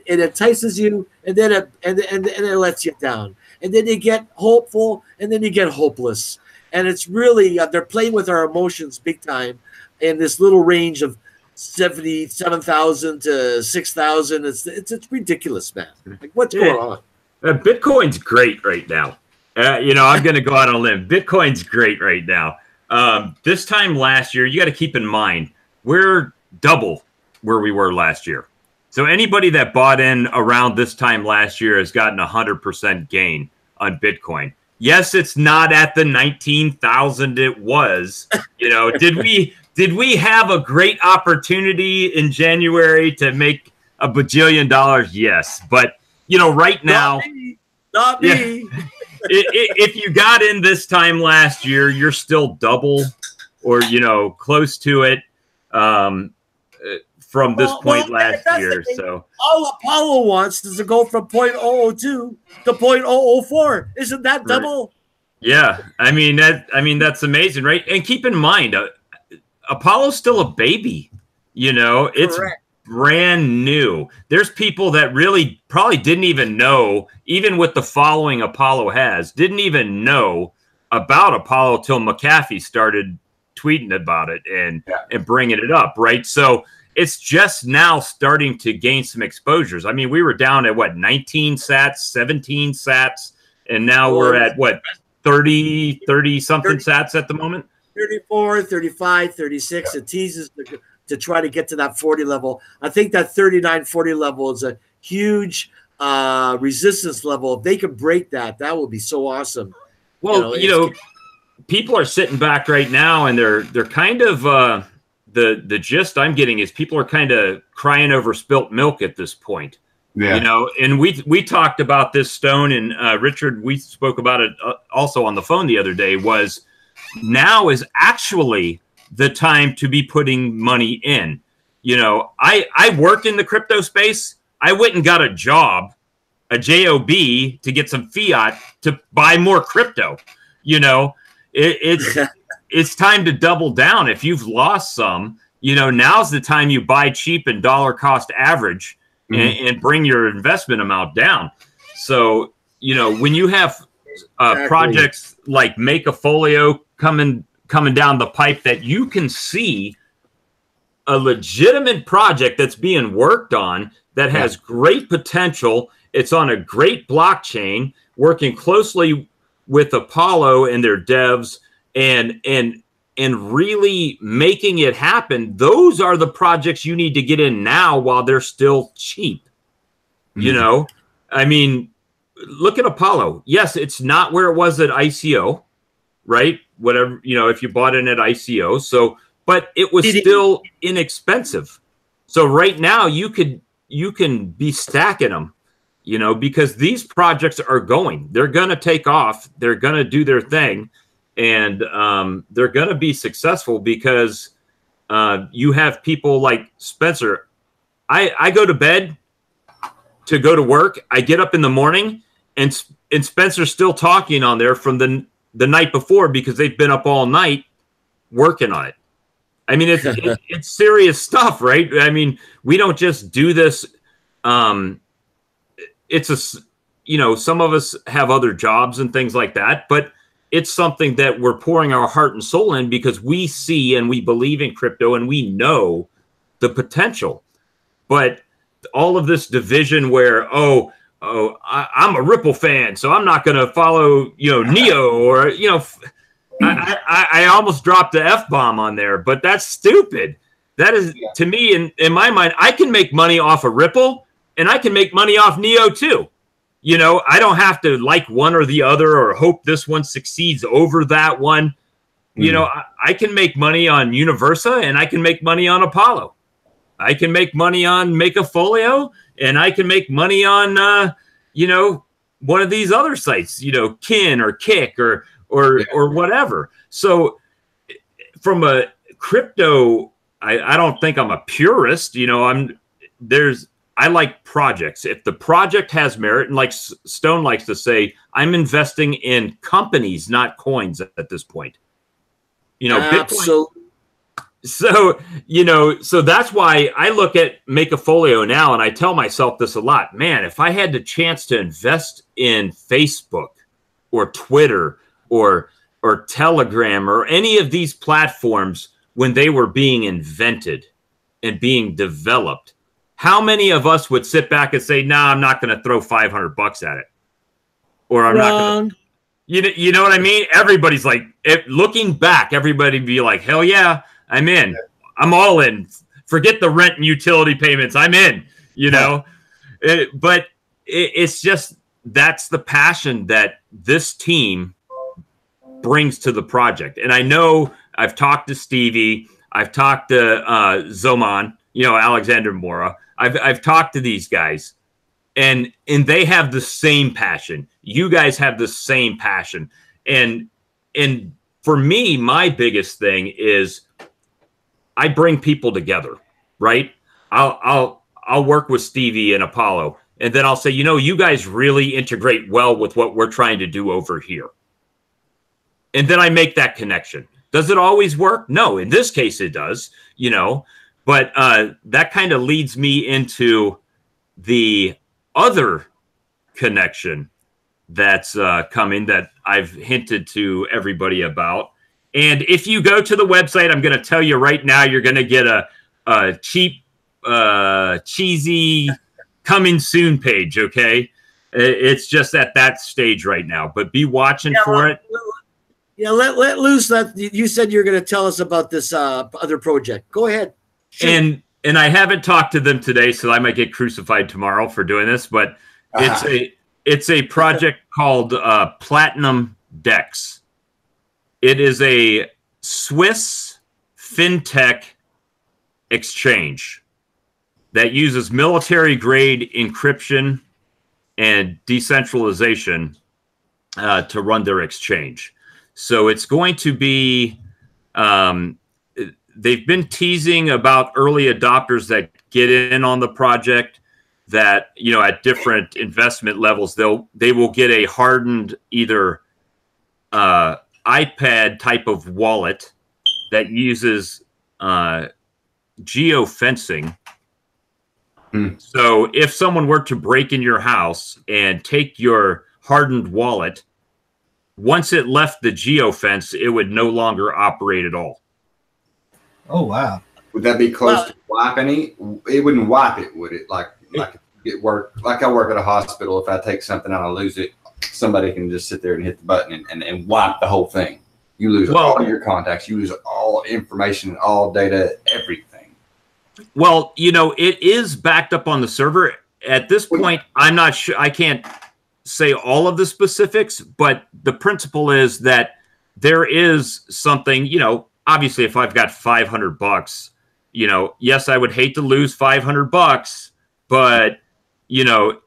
entices you, and then it lets you down, and then you get hopeful, and then you get hopeless, and it's really they're playing with our emotions big time in this little range of 77,000 to 6,000. It's ridiculous, man. Like, what's going on? Bitcoin's great right now. I'm going to go out on a limb. Bitcoin's great right now. This time last year, you got to keep in mind, we're double where we were last year. So anybody that bought in around this time last year has gotten 100% gain on Bitcoin. Yes, it's not at the 19,000 it was. Did we have a great opportunity in January to make $1 bajillion? Yes, but right now, not me. If you got in this time last year, you're still double or close to it from this point last year. So all Apollo wants is to go from 0.002 to 0.004. Isn't that double? Yeah, that's amazing, right? And keep in mind, Apollo's still a baby. It's correct. Brand new. There's people that really probably didn't even know, even with the following Apollo has, didn't even know about Apollo till McAfee started tweeting about it and bringing it up, right? So it's just now starting to gain some exposures. I mean, we were down at 19 sats, 17 sats, and now we're at 30 something sats at the moment. 34, 35, 36. It teases to try to get to that 40 level. I think that 39, 40 level is a huge resistance level. If they could break that, that would be so awesome. Well, people are sitting back right now, and they're kind of the gist I'm getting is people are kind of crying over spilt milk at this point. Yeah. And we talked about this, Stone, and Richard, we spoke about it also on the phone the other day, was now is actually the time to be putting money in. I worked in the crypto space. I went and got a job, a job, to get some fiat to buy more crypto. It's time to double down. If you've lost some, You know, now's the time you buy cheap and dollar cost average and bring your investment amount down. So, you know, when you have projects like MakeAfolio coming down the pipe that you can see a legitimate project that's being worked on that has great potential. It's on a great blockchain, working closely with Apollo and their devs and really making it happen. Those are the projects you need to get in now while they're still cheap. You know, I mean, look at Apollo. Yes, it's not where it was at ICO, right? Whatever, you know, if you bought it at ICO. So, but it was still inexpensive. So right now you can be stacking them, you know, because these projects are they're going to take off. They're going to do their thing, and they're going to be successful because you have people like Spencer. I go to bed to go to work. I get up in the morning and Spencer's still talking on there from the night before because they've been up all night working on it. I mean, it's serious stuff, right? I mean, we don't just do this. It's you know, some of us have other jobs and things like that, but it's something that we're pouring our heart and soul in because we see and we believe in crypto and we know the potential. But all of this division where, I'm a Ripple fan, so I'm not going to follow, you know, Neo or, you know, I almost dropped the F-bomb on there, but that's stupid. That is, to me, in my mind, I can make money off of Ripple and I can make money off Neo too. You know, I don't have to like one or the other or hope this one succeeds over that one. You know, I can make money on Universa and I can make money on Apollo. I can make money on MakeAfolio and I can make money on, you know, one of these other sites, you know, Kin or Kick or whatever. So from a crypto, I don't think I'm a purist. You know, I like projects. If the project has merit, and like Stone likes to say, I'm investing in companies, not coins at this point. You know, Bitcoin. So, you know, so that's why I look at MakeAfolio now and I tell myself this a lot. Man, if I had the chance to invest in Facebook or Twitter or Telegram or any of these platforms when they were being invented and being developed, how many of us would sit back and say, "Nah, I'm not going to throw $500 at it," or "I'm not going to." You know what I mean? Everybody's like, looking back, everybody be like, "Hell yeah, I'm in. I'm all in. Forget the rent and utility payments. I'm in." You know, but it's just that's the passion that this team brings to the project. And I know I've talked to Stevie, I've talked to Zoman, you know, Alexander Mora. I've talked to these guys, and they have the same passion. You guys have the same passion, and for me, my biggest thing is I bring people together, right? I'll work with Stevie and Apollo, and then I'll say, you know, you guys really integrate well with what we're trying to do over here. And then I make that connection. Does it always work? No, in this case it does, you know, but that kind of leads me into the other connection that's coming that I've hinted to everybody about. And if you go to the website, I'm going to tell you right now, you're going to get a cheap, cheesy coming soon page. Okay. It's just at that stage right now, but be watching for it. Yeah, let loose that. You said you're going to tell us about this other project. Go ahead. Shoot. And I haven't talked to them today, so I might get crucified tomorrow for doing this. But it's a project called Platinum Dex. It is a Swiss fintech exchange that uses military-grade encryption and decentralization to run their exchange. So it's going to be, they've been teasing about early adopters that get in on the project that, you know, at different investment levels, they will get a hardened either iPad type of wallet that uses geofencing. So if someone were to break in your house and take your hardened wallet, once it left the geofence, it would no longer operate at all. Oh, wow. Would that be close to wiping it? It wouldn't wipe it, would it? Like it work. Like I work at a hospital. If I take something out, I lose it. Somebody can just sit there and hit the button and wipe the whole thing. You lose all your contacts. You lose all information, all data, everything. Well, you know, it is backed up on the server. At this point, I'm not sure. I can't say all of the specifics, but the principle is that there is something, you know, obviously if I've got $500, you know, yes, I would hate to lose $500, but, you know,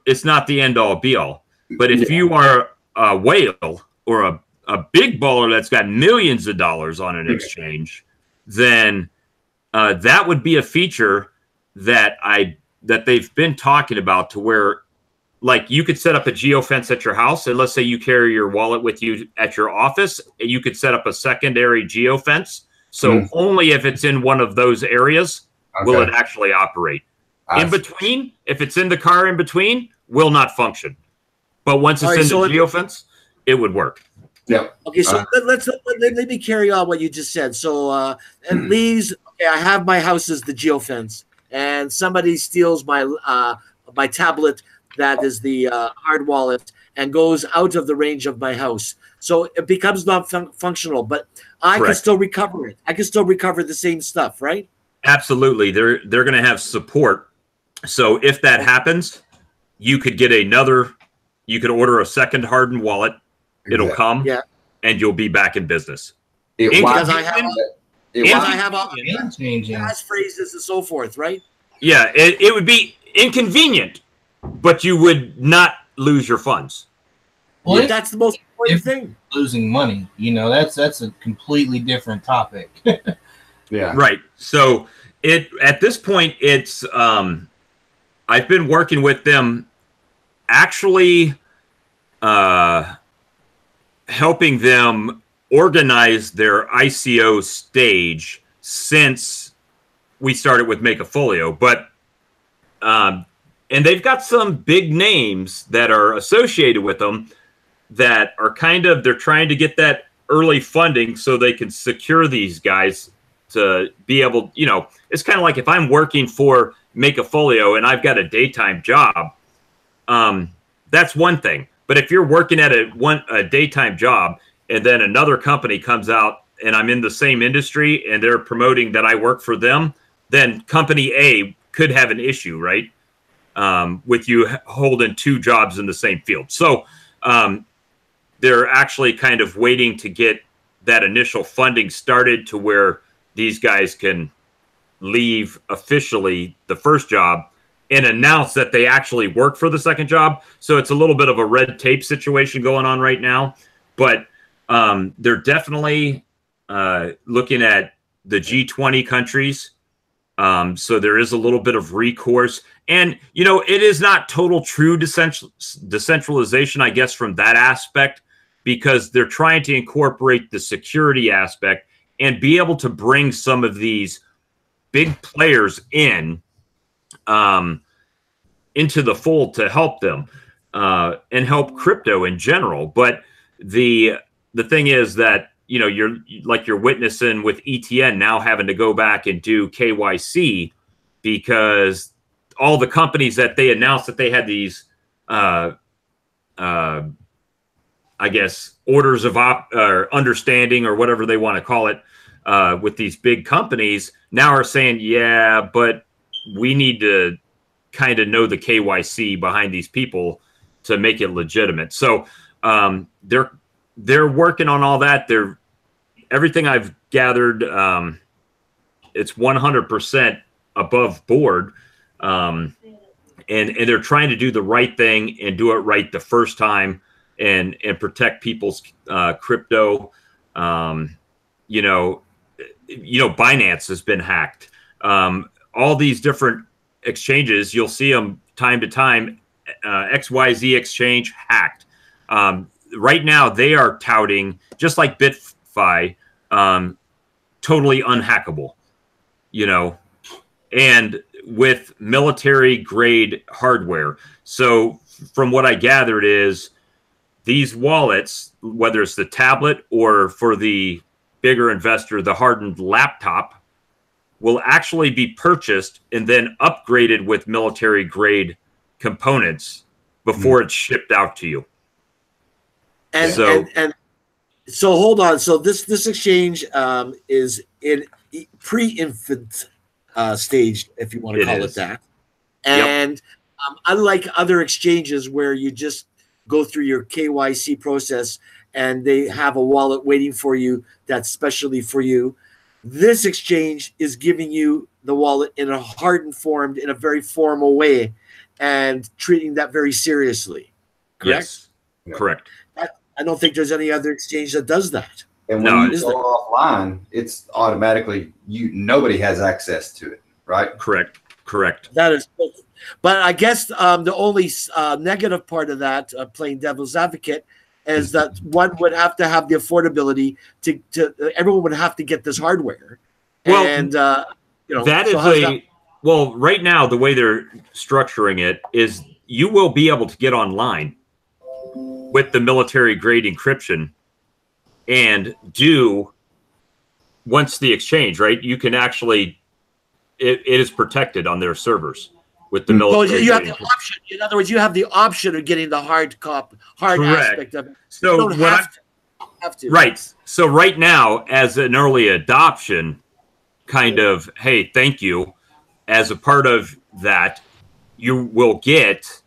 it's not the end all be all. But if you are a whale or a big baller that's got millions of dollars on an exchange, then that would be a feature that they've been talking about, to where, like, you could set up a geofence at your house, and let's say you carry your wallet with you at your office, and you could set up a secondary geofence. So only if it's in one of those areas will it actually operate. In between, if it's in the car in between, will not function. But once it's in the geofence, it would work. Yeah. Okay, so let me carry on what you just said. So at least, okay, I have my house as the geofence, and somebody steals my my tablet that is the hard wallet and goes out of the range of my house. So it becomes not functional, but I can still recover it. I can still recover the same stuff, right? Absolutely. They're going to have support. So if that happens, you could get you could order a second hardened wallet. It'll come, and you'll be back in business. Because I have all phrases and so forth, right? Yeah, it would be inconvenient, but you would not lose your funds. Well, that's the most important thing. Losing money, you know, that's a completely different topic. Yeah. Right. So at this point, it's I've been working with them, actually helping them organize their ICO stage since we started with MakeAfolio. But and they've got some big names that are associated with them that are they're trying to get that early funding so they can secure these guys to be able, you know, it's kind of like if I'm working for MakeAfolio and I've got a daytime job, that's one thing. But if you're working at a daytime job and then another company comes out and I'm in the same industry and they're promoting that I work for them, then company A could have an issue, right? With you holding two jobs in the same field. So they're actually kind of waiting to get that initial funding started to where these guys can leave officially the first job and announce that they actually work for the second job. So it's a little bit of a red tape situation going on right now, but they're definitely looking at the G20 countries. So there is a little bit of recourse, and, you know, it is not total true decentralization, I guess, from that aspect, because they're trying to incorporate the security aspect and be able to bring some of these big players in into the fold to help them and help crypto in general. But the thing is that, you know, you're witnessing with ETN now having to go back and do KYC because all the companies that they announced that they had these, I guess, orders of understanding or whatever they want to call it, with these big companies now are saying, yeah, but we need to kind of know the KYC behind these people to make it legitimate. So they're working on all that. Everything I've gathered, it's 100% above board. And they're trying to do the right thing and do it right the first time and protect people's crypto. You know, Binance has been hacked. All these different exchanges, you'll see them time to time. XYZ exchange hacked. Right now, they are touting, just like BitFi, totally unhackable. You know, and with military grade hardware. So from what I gathered is these wallets, whether it's the tablet or for the bigger investor, the hardened laptop, will actually be purchased and then upgraded with military grade components before it's shipped out to you. And so hold on. So this exchange is in pre-infant stage, if you want to call it that. And unlike other exchanges where you just go through your KYC process and they have a wallet waiting for you that's specially for you, this exchange is giving you the wallet in a hardened form, in a very formal way, and treating that very seriously. Correct? Yes, correct. I don't think there's any other exchange that does that. And when you go offline, it's automatically nobody has access to it, right? Correct. That is, but I guess the only negative part of that, playing devil's advocate, is that one would have to have the affordability to everyone would have to get this hardware. Well, and you know, that is well, right now the way they're structuring it is you will be able to get online with the military grade encryption and do once the exchange, right? You can actually it is protected on their servers with the military. So you have the option. In other words, you have the option of getting the hard aspect of it. So you don't have to. Right. So right now, as an early adoption, kind of, hey, thank you. As a part of that, you will get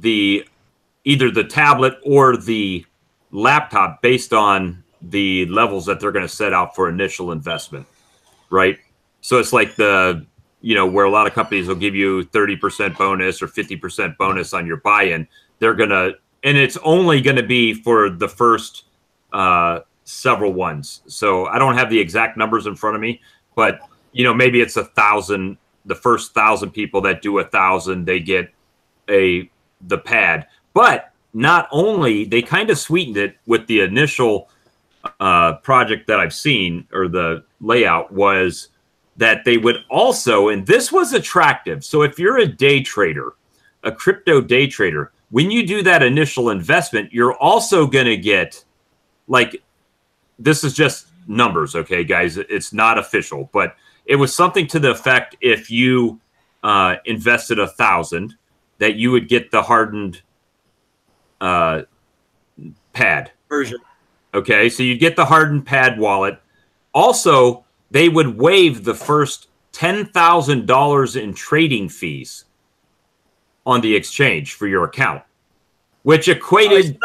either the tablet or the laptop based on the levels that they're going to set out for initial investment, right? So it's like where a lot of companies will give you 30% bonus or 50% bonus on your buy-in. They're going to, and it's only going to be for the first several ones. So I don't have the exact numbers in front of me, but maybe it's 1,000. The first 1,000 people that do 1,000, they get the pad. But not only, they kind of sweetened it with the initial project that I've seen, or the layout was that they would also, and this was attractive. So if you're a day trader, a crypto day trader, when you do that initial investment, you're also going to get, like, this is just numbers, okay, guys? It's not official, but it was something to the effect, if you invested 1,000, that you would get the hardened pad version. Okay, so you get the hardened pad wallet. Also, they would waive the first $10,000 in trading fees on the exchange for your account, which equated.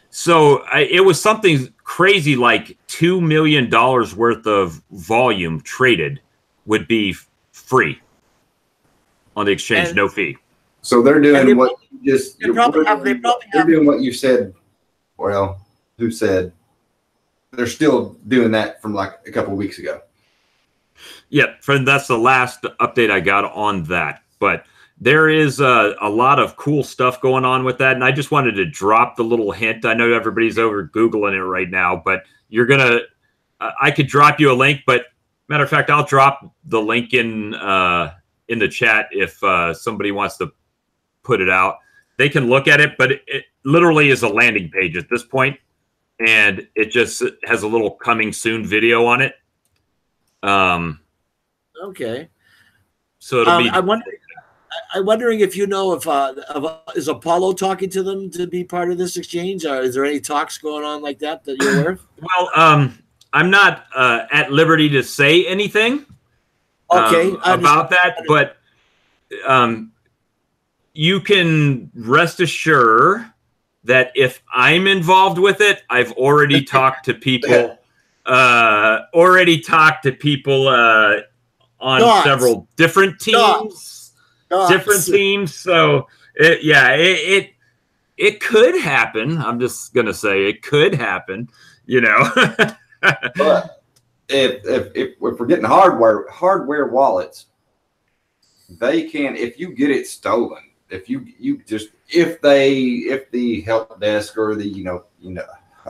So it was something crazy like $2 million worth of volume traded would be free on the exchange, no fee. So they're doing what you just. They're doing what you said. Well, who said? They're still doing that from like a couple of weeks ago. Yeah, friend, that's the last update I got on that. But there is a lot of cool stuff going on with that, and I just wanted to drop the little hint. I know everybody's over Googling it right now, but you're gonna. I could drop you a link, but matter of fact, I'll drop the link in the chat if somebody wants to put it out. They can look at it, but it literally is a landing page at this point, and it just has a little coming soon video on it. Okay. So it'll be. I'm wondering if you know if is Apollo talking to them to be part of this exchange, or is there any talks going on like that you're aware of? Well, I'm not at liberty to say anything. Okay. About that, but you can rest assured that if I'm involved with it, I've already talked to people. On several different teams. Different teams. So it could happen. I'm just gonna say it could happen. But if we're getting hardware wallets, they can, if you get it stolen, if the help desk or the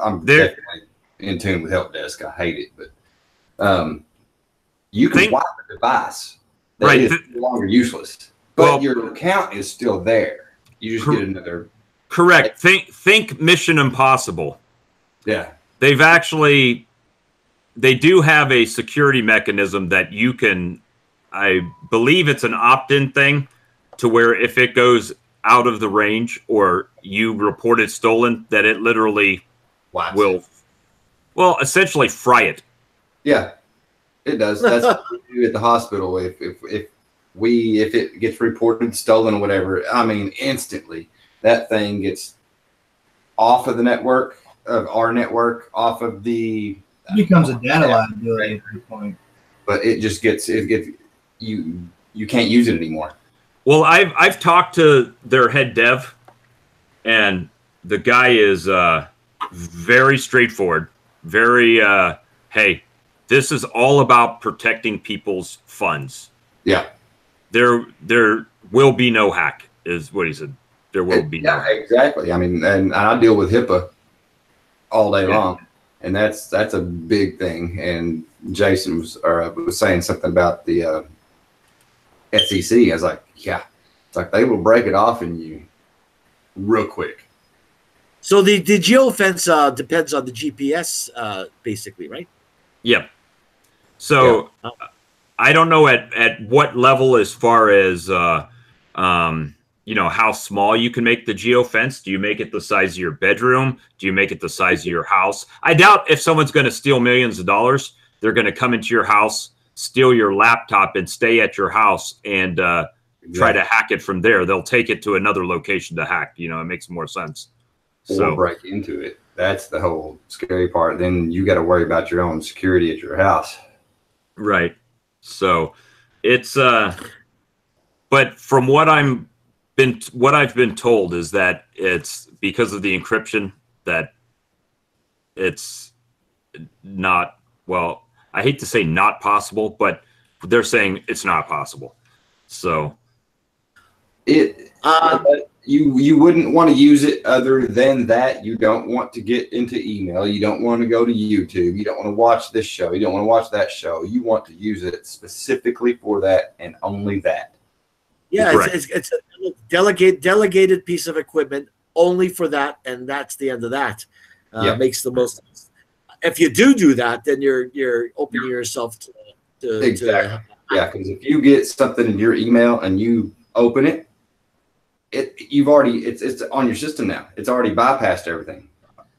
I'm definitely in tune with help desk. I hate it, but you can wipe the device That is no longer useless. But Well, your account is still there. You just get another. Correct. Think Mission Impossible. Yeah. They do have a security mechanism that you can, I believe it's an opt-in thing, to where if it goes out of the range or you report it stolen, that it literally will, well, essentially fry it. Yeah, it does. That's what we do at the hospital. If it gets reported stolen or whatever, I mean, instantly that thing gets off of the network, of our network, off of the. It becomes a data liability at that point. But it just gets you can't use it anymore. Well, I've talked to their head dev, and the guy is very straightforward. Very hey, this is all about protecting people's funds. Yeah. There will be no hack, is what he said. There will be no hack. Exactly. I mean, and I deal with HIPAA all day long, and that's a big thing. And Jason was saying something about the SEC. I was like, yeah, it's like they will break it off in you real quick. So the geofence depends on the GPS, basically, right? Yep. So I don't know at what level, as far as how small you can make the geofence. Do you make it the size of your bedroom? Do you make it the size of your house? I doubt if someone's going to steal millions of dollars, they're going to come into your house, steal your laptop, and stay at your house and try to hack it from there. They'll take it to another location to hack. It makes more sense. Or break into it. That's the whole scary part. Then you got to worry about your own security at your house. Right. So it's but from what I've been told is that it's because of the encryption that it's not, well, I hate to say not possible, but they're saying it's not possible. So you wouldn't want to use it other than that. You don't want to get into email. You don't want to go to YouTube. You don't want to watch this show. You don't want to watch that show. You want to use it specifically for that and only that. Yeah, it's a delegated piece of equipment only for that, and that's the end of that. Makes the most sense. If you do that, then you're opening yourself to exactly. Yeah, because if you get something in your email and you open it, it's on your system now. It's already bypassed everything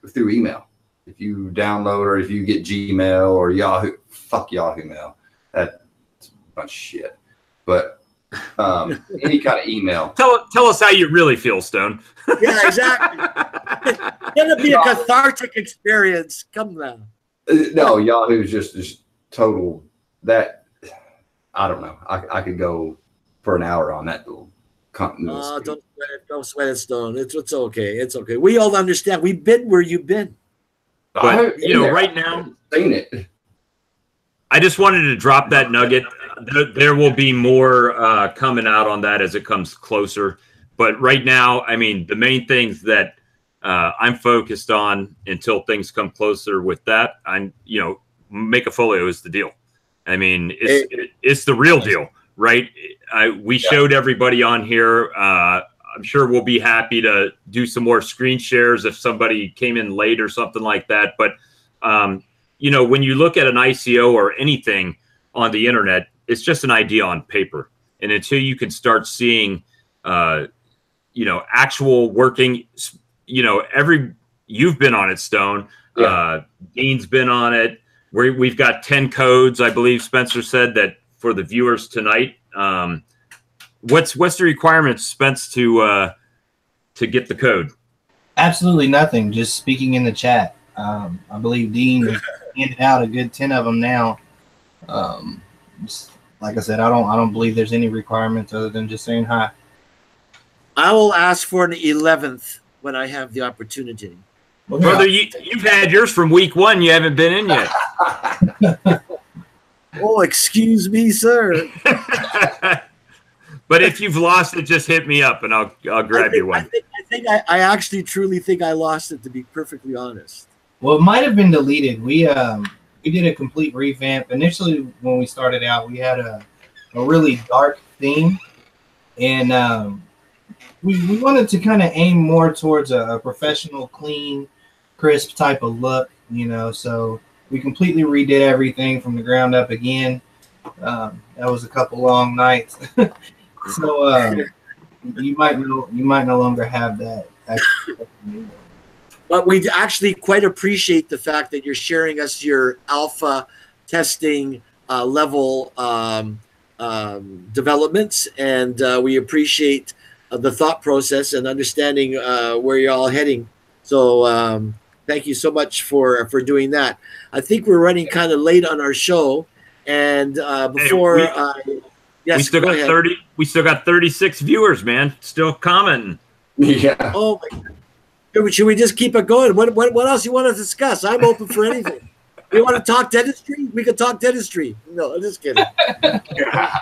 through email. If you download or if you get Gmail or Yahoo, fuck Yahoo Mail. That's a bunch of shit. But any kind of email. Tell us how you really feel, Stone. Yeah, exactly. It's gonna be a cathartic experience. Come now. No, Yahoo's just total. That I don't know. I could go for an hour on that little. Don't sweat it, Stone. It's okay. It's okay. We all understand. We've been where you've been. But right now, seen it. I just wanted to drop that nugget. There will be more coming out on that as it comes closer. But right now, I mean, the main things that I'm focused on until things come closer with that, MakeAfolio is the deal. I mean, it's the real deal, right? We showed everybody on here. I'm sure we'll be happy to do some more screen shares if somebody came in late or something like that. But, when you look at an ICO or anything on the internet, it's just an idea on paper. And until you can start seeing, actual working, you've been on it, Stone. Dean's been on it. We've got 10 codes, I believe Spencer said, that for the viewers tonight. What's the requirement, Spence, to get the code? Absolutely nothing. Just speaking in the chat. I believe Dean has handed out a good 10 of them now. Like I said, I don't believe there's any requirements other than just saying hi. I will ask for an 11th when I have the opportunity. Well, brother, you've had yours from week 1. You haven't been in yet. Oh, excuse me, sir. But if you've lost it, just hit me up and I'll grab you one. I actually truly think I lost it, to be perfectly honest. Well, it might have been deleted. We did a complete revamp. Initially, when we started out, we had a really dark theme, and we wanted to kind of aim more towards a professional, clean, crisp type of look, you know. So we completely redid everything from the ground up again. That was a couple long nights. So you might no longer have that. But we actually quite appreciate the fact that you're sharing us your alpha testing level developments, and we appreciate the thought process and understanding where you're all heading. So thank you so much for doing that. I think we're running kind of late on our show, and before yes, we still go got ahead. 30. We still got 36 viewers, man. Still commenting. Yeah. Oh my God. Should we just keep it going? What else you want to discuss? I'm open for anything. You want to talk dentistry? We could talk dentistry. No, I'm just kidding. I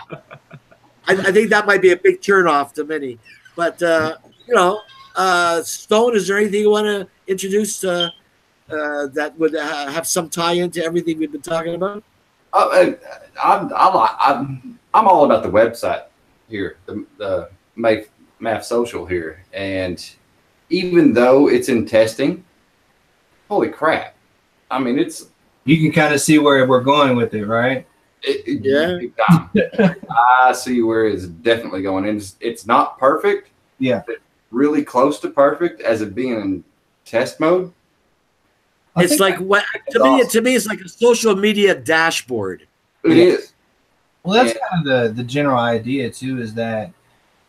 think that might be a big turnoff to many. But Stone, is there anything you want to introduce that would have some tie into everything we've been talking about? I'm all about the website here, the Math Social here, and even though it's in testing, holy crap! I mean, you can kind of see where we're going with it, right? Yeah, I see where it's definitely going, and it's not perfect. Yeah, but really close to perfect as it being in test mode. It's like what to me it's like a social media dashboard. It is. Well, that's kind of the general idea too, is that,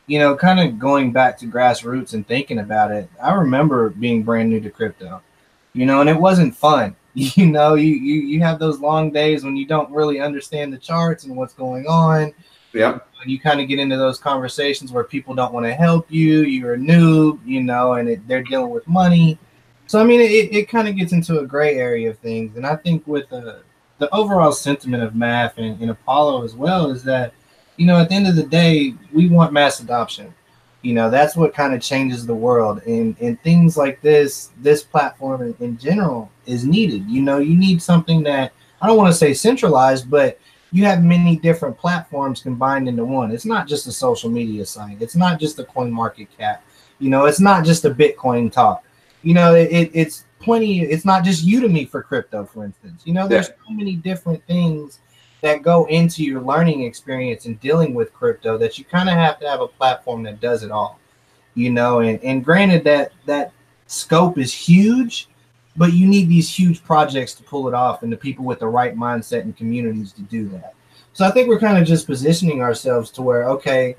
you know, kind of going back to grassroots and thinking about it. I remember being brand new to crypto, you know, and it wasn't fun. You know, you have those long days when you don't really understand the charts and what's going on. Yeah. And you kind of get into those conversations where people don't want to help you. You're a noob, you know, and they're dealing with money. So, I mean, it kind of gets into a gray area of things. And I think with the overall sentiment of math and Apollo as well is that, you know, at the end of the day, we want mass adoption. You know, that's what kind of changes the world. And things like this platform in general is needed. You know, you need something that, I don't want to say centralized, but you have many different platforms combined into one. It's not just a social media site. It's not just a coin market cap. You know, it's not just a Bitcoin talk. You know, it's plenty. It's not just Udemy for crypto, for instance. You know, there's so many different things that go into your learning experience and dealing with crypto that you kind of have to have a platform that does it all. You know, and granted that scope is huge, but you need these huge projects to pull it off and the people with the right mindset and communities to do that. So I think we're kind of just positioning ourselves to where, okay,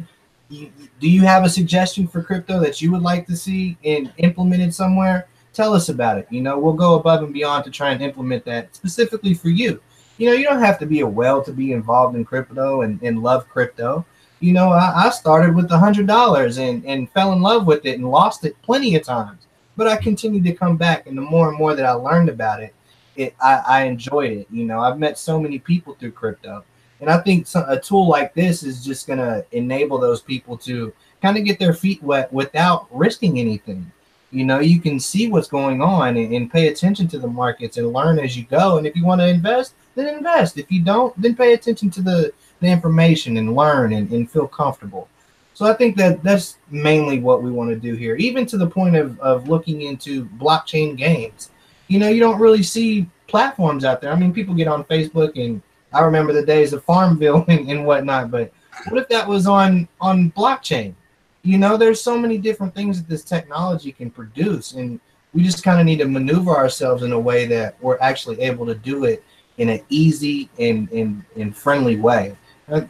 do you have a suggestion for crypto that you would like to see implemented somewhere? Tell us about it. You know, we'll go above and beyond to try and implement that specifically for you. You know, you don't have to be a whale to be involved in crypto and love crypto. You know, I started with $100 and fell in love with it and lost it plenty of times. But I continued to come back, and the more and more that I learned about it, I enjoyed it. You know, I've met so many people through crypto. And I think a tool like this is just going to enable those people to kind of get their feet wet without risking anything. You know, you can see what's going on and pay attention to the markets and learn as you go. And if you want to invest, then invest. If you don't, then pay attention to the information and learn and feel comfortable. So I think that's mainly what we want to do here, even to the point of looking into blockchain games. You know, you don't really see platforms out there. I mean, people get on Facebook, and I remember the days of Farmville and whatnot, but what if that was on blockchain? You know, there's so many different things that this technology can produce, and we just kind of need to maneuver ourselves in a way that we're actually able to do it in an easy and friendly way.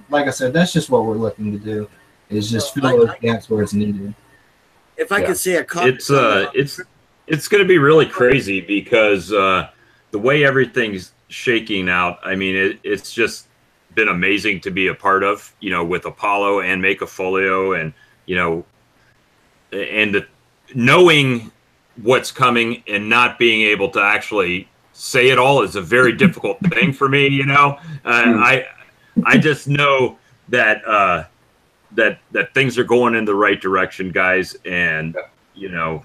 Like I said, that's just what we're looking to do, is just fill those gaps where it's needed. If I could say a comment, it's going to be really crazy because the way everything's shaking out. I mean, it's just been amazing to be a part of. You know, with Apollo and MakeAfolio, and you know, and knowing what's coming and not being able to actually say it all is a very difficult thing for me. You know, I just know that that things are going in the right direction, guys. And you know,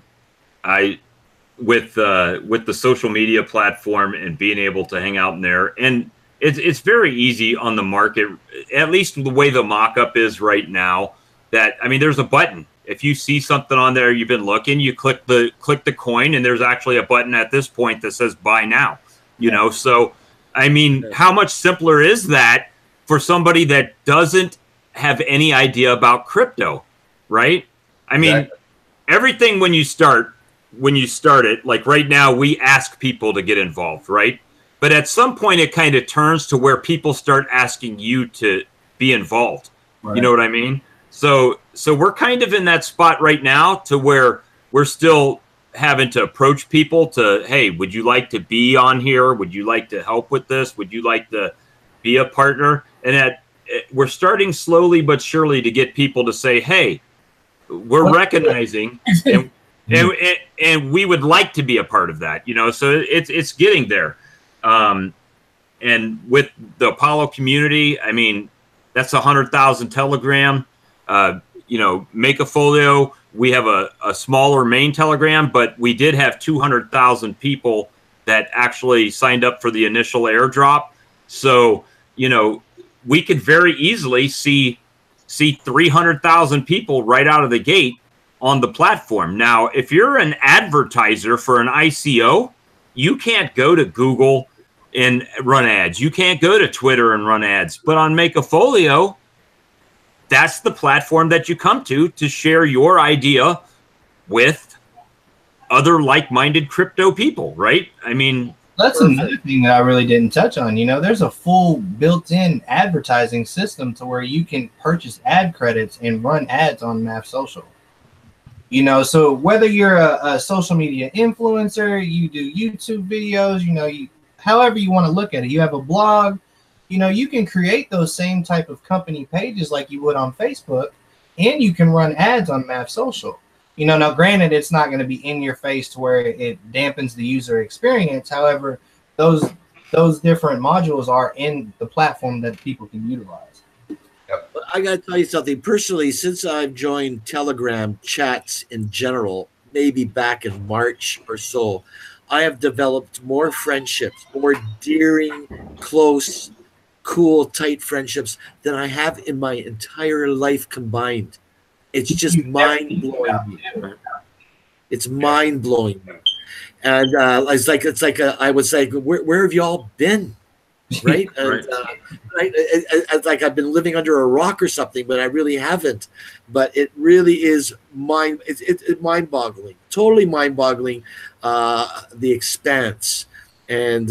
with the social media platform and being able to hang out in there, and it's very easy on the market, at least the way the mock-up is right now, that, I mean, there's a button. If you see something on there, you've been looking, you click the coin, and there's actually a button at this point that says buy now, you know? So, I mean, how much simpler is that for somebody that doesn't have any idea about crypto, right? I mean, everything when you start it, like right now, we ask people to get involved, right? But at some point, it kind of turns to where people start asking you to be involved. Right. You know what I mean? So we're kind of in that spot right now to where we're still having to approach people to, hey, would you like to be on here? Would you like to help with this? Would you like to be a partner? And we're starting slowly but surely to get people to say, hey, we're recognizing and we would like to be a part of that, you know, so it's getting there. And with the Apollo community, I mean, that's 100,000 Telegram, you know, MakeAfolio. We have a smaller main Telegram, but we did have 200,000 people that actually signed up for the initial airdrop. So, you know, we could very easily see 300,000 people right out of the gate on the platform. Now, if you're an advertiser for an ICO, you can't go to Google and run ads. You can't go to Twitter and run ads. But on MakeAfolio, that's the platform that you come to share your idea with other like-minded crypto people, right? I mean, that's another thing that I really didn't touch on. You know, there's a full built-in advertising system to where you can purchase ad credits and run ads on MAF Social. You know, so whether you're a social media influencer, you do YouTube videos, you know, however you want to look at it, you have a blog, you know, you can create those same type of company pages like you would on Facebook, and you can run ads on MAF Social. You know, now granted, it's not going to be in your face to where it dampens the user experience. However, those different modules are in the platform that people can utilize. Yep. I got to tell you something. Personally, since I've joined Telegram chats in general, maybe back in March or so, I have developed more friendships, more endearing, close, cool, tight friendships than I have in my entire life combined. It's just mind-blowing. It's mind-blowing. And it's like I would say, where have y'all been? Right? And, it's like I've been living under a rock or something, but I really haven't. But it really is it's mind-boggling, totally mind-boggling, the expanse. And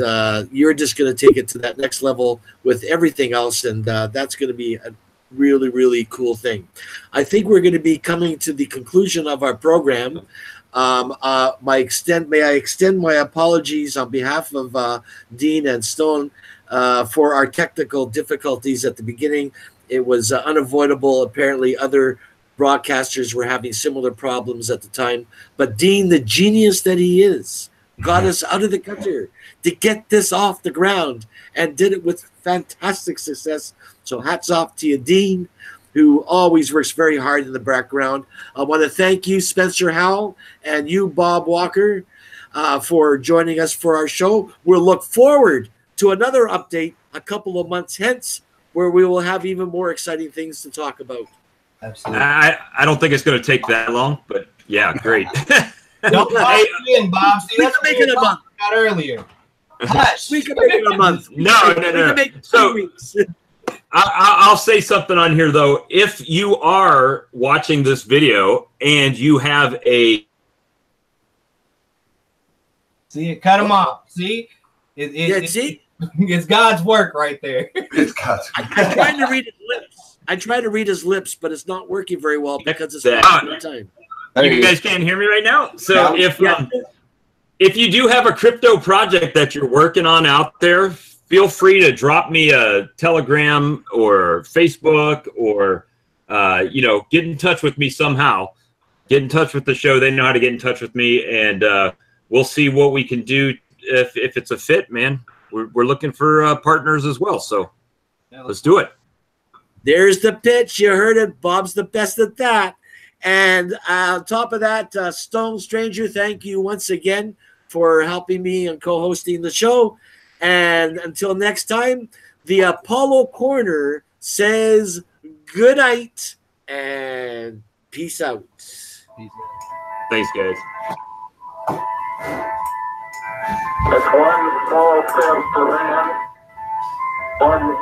you're just going to take it to that next level with everything else, and that's going to be a really, really cool thing. I think we're going to be coming to the conclusion of our program. May I extend my apologies on behalf of Dean and Stone for our technical difficulties at the beginning. It was unavoidable. Apparently, other broadcasters were having similar problems at the time. But Dean, the genius that he is, got us out of the gutter to get this off the ground and did it with fantastic success. So hats off to you, Dean, who always works very hard in the background. I want to thank you, Spencer Howell, and you, Bob Walker, for joining us for our show. We'll look forward to another update a couple of months hence, where we will have even more exciting things to talk about. Absolutely. I don't think it's going to take that long, but yeah, great. Don't in, Bob. See, that's make it a month. About earlier. Hush. We can make it a month. No. So I'll say something on here though. If you are watching this video and you have a cut them off. See, see, it's God's work right there. It's God's. I'm trying to read his lips. I try to read his lips, but it's not working very well because it's not time. You guys can't hear me right now. So if you do have a crypto project that you're working on out there, feel free to drop me a Telegram or Facebook or, get in touch with me somehow. Get in touch with the show. They know how to get in touch with me, and we'll see what we can do if it's a fit, man. We're looking for partners as well, so let's do it. There's the pitch. You heard it. Bob's the best at that. And on top of that, Stone Stranger, thank you once again for helping me and co-hosting the show. And until next time, the Apollo Corner says good night and peace out. Thanks, guys. It's one small step for man, one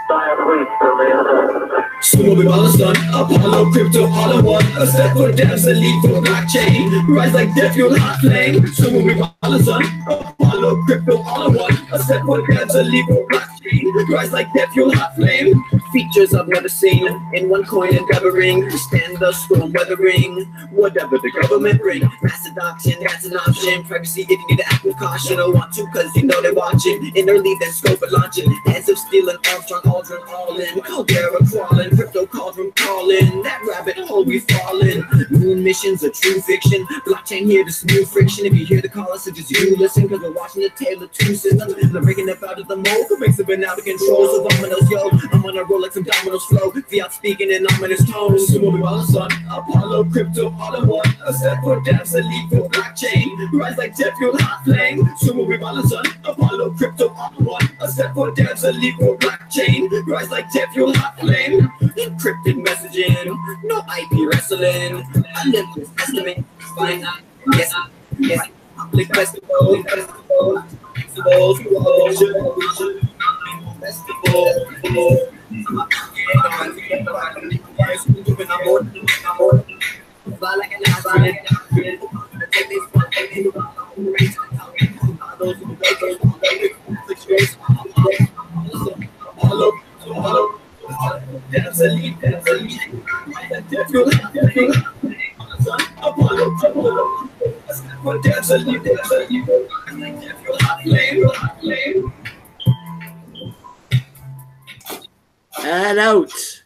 giant leap for mankind. Sumo we ball sun, Apollo, crypto, all in one. A step for devs, a leap for blockchain. Rise like death, fuel hot flame. Sumo we ball sun, Apollo, crypto, all in one. A step for devs, a leap for blockchain. Rise like death, fuel hot flame. Features I've never seen in one coin endeavoring. Stand the storm weathering, whatever the government bring. Mass adoption, that's an option. Privacy, if you need to act with caution. Don't want to, cause you know they're watching. In early, then scope and launching. Hands of steel and Armstrong, Aldrin, all in. Caldera crawling, crypto cauldron calling. That rabbit hole we falling. Moon missions, a true fiction. Blockchain here to smooth friction. If you hear the call, it's just you listen. Cause we're watching the tale of two systems. And I'm breaking up out of the mold. What makes it been out of control? So dominoes, yo. I'm on a roll like some dominoes flow. Fiat speaking in ominous tones. Sumo we ball sun, Apollo, crypto, all in one. A step for devs, a leap for blockchain. Rise like jet fuel, hot flame. Sumo we ball sun, Apollo, crypto, all in one. A step for devs, a leap for blockchain. Rise like jet fuel, hot flame. Encrypted messaging, no IP wrestling. Olympus estimate, fine. Yes, yes. Public festival, And out.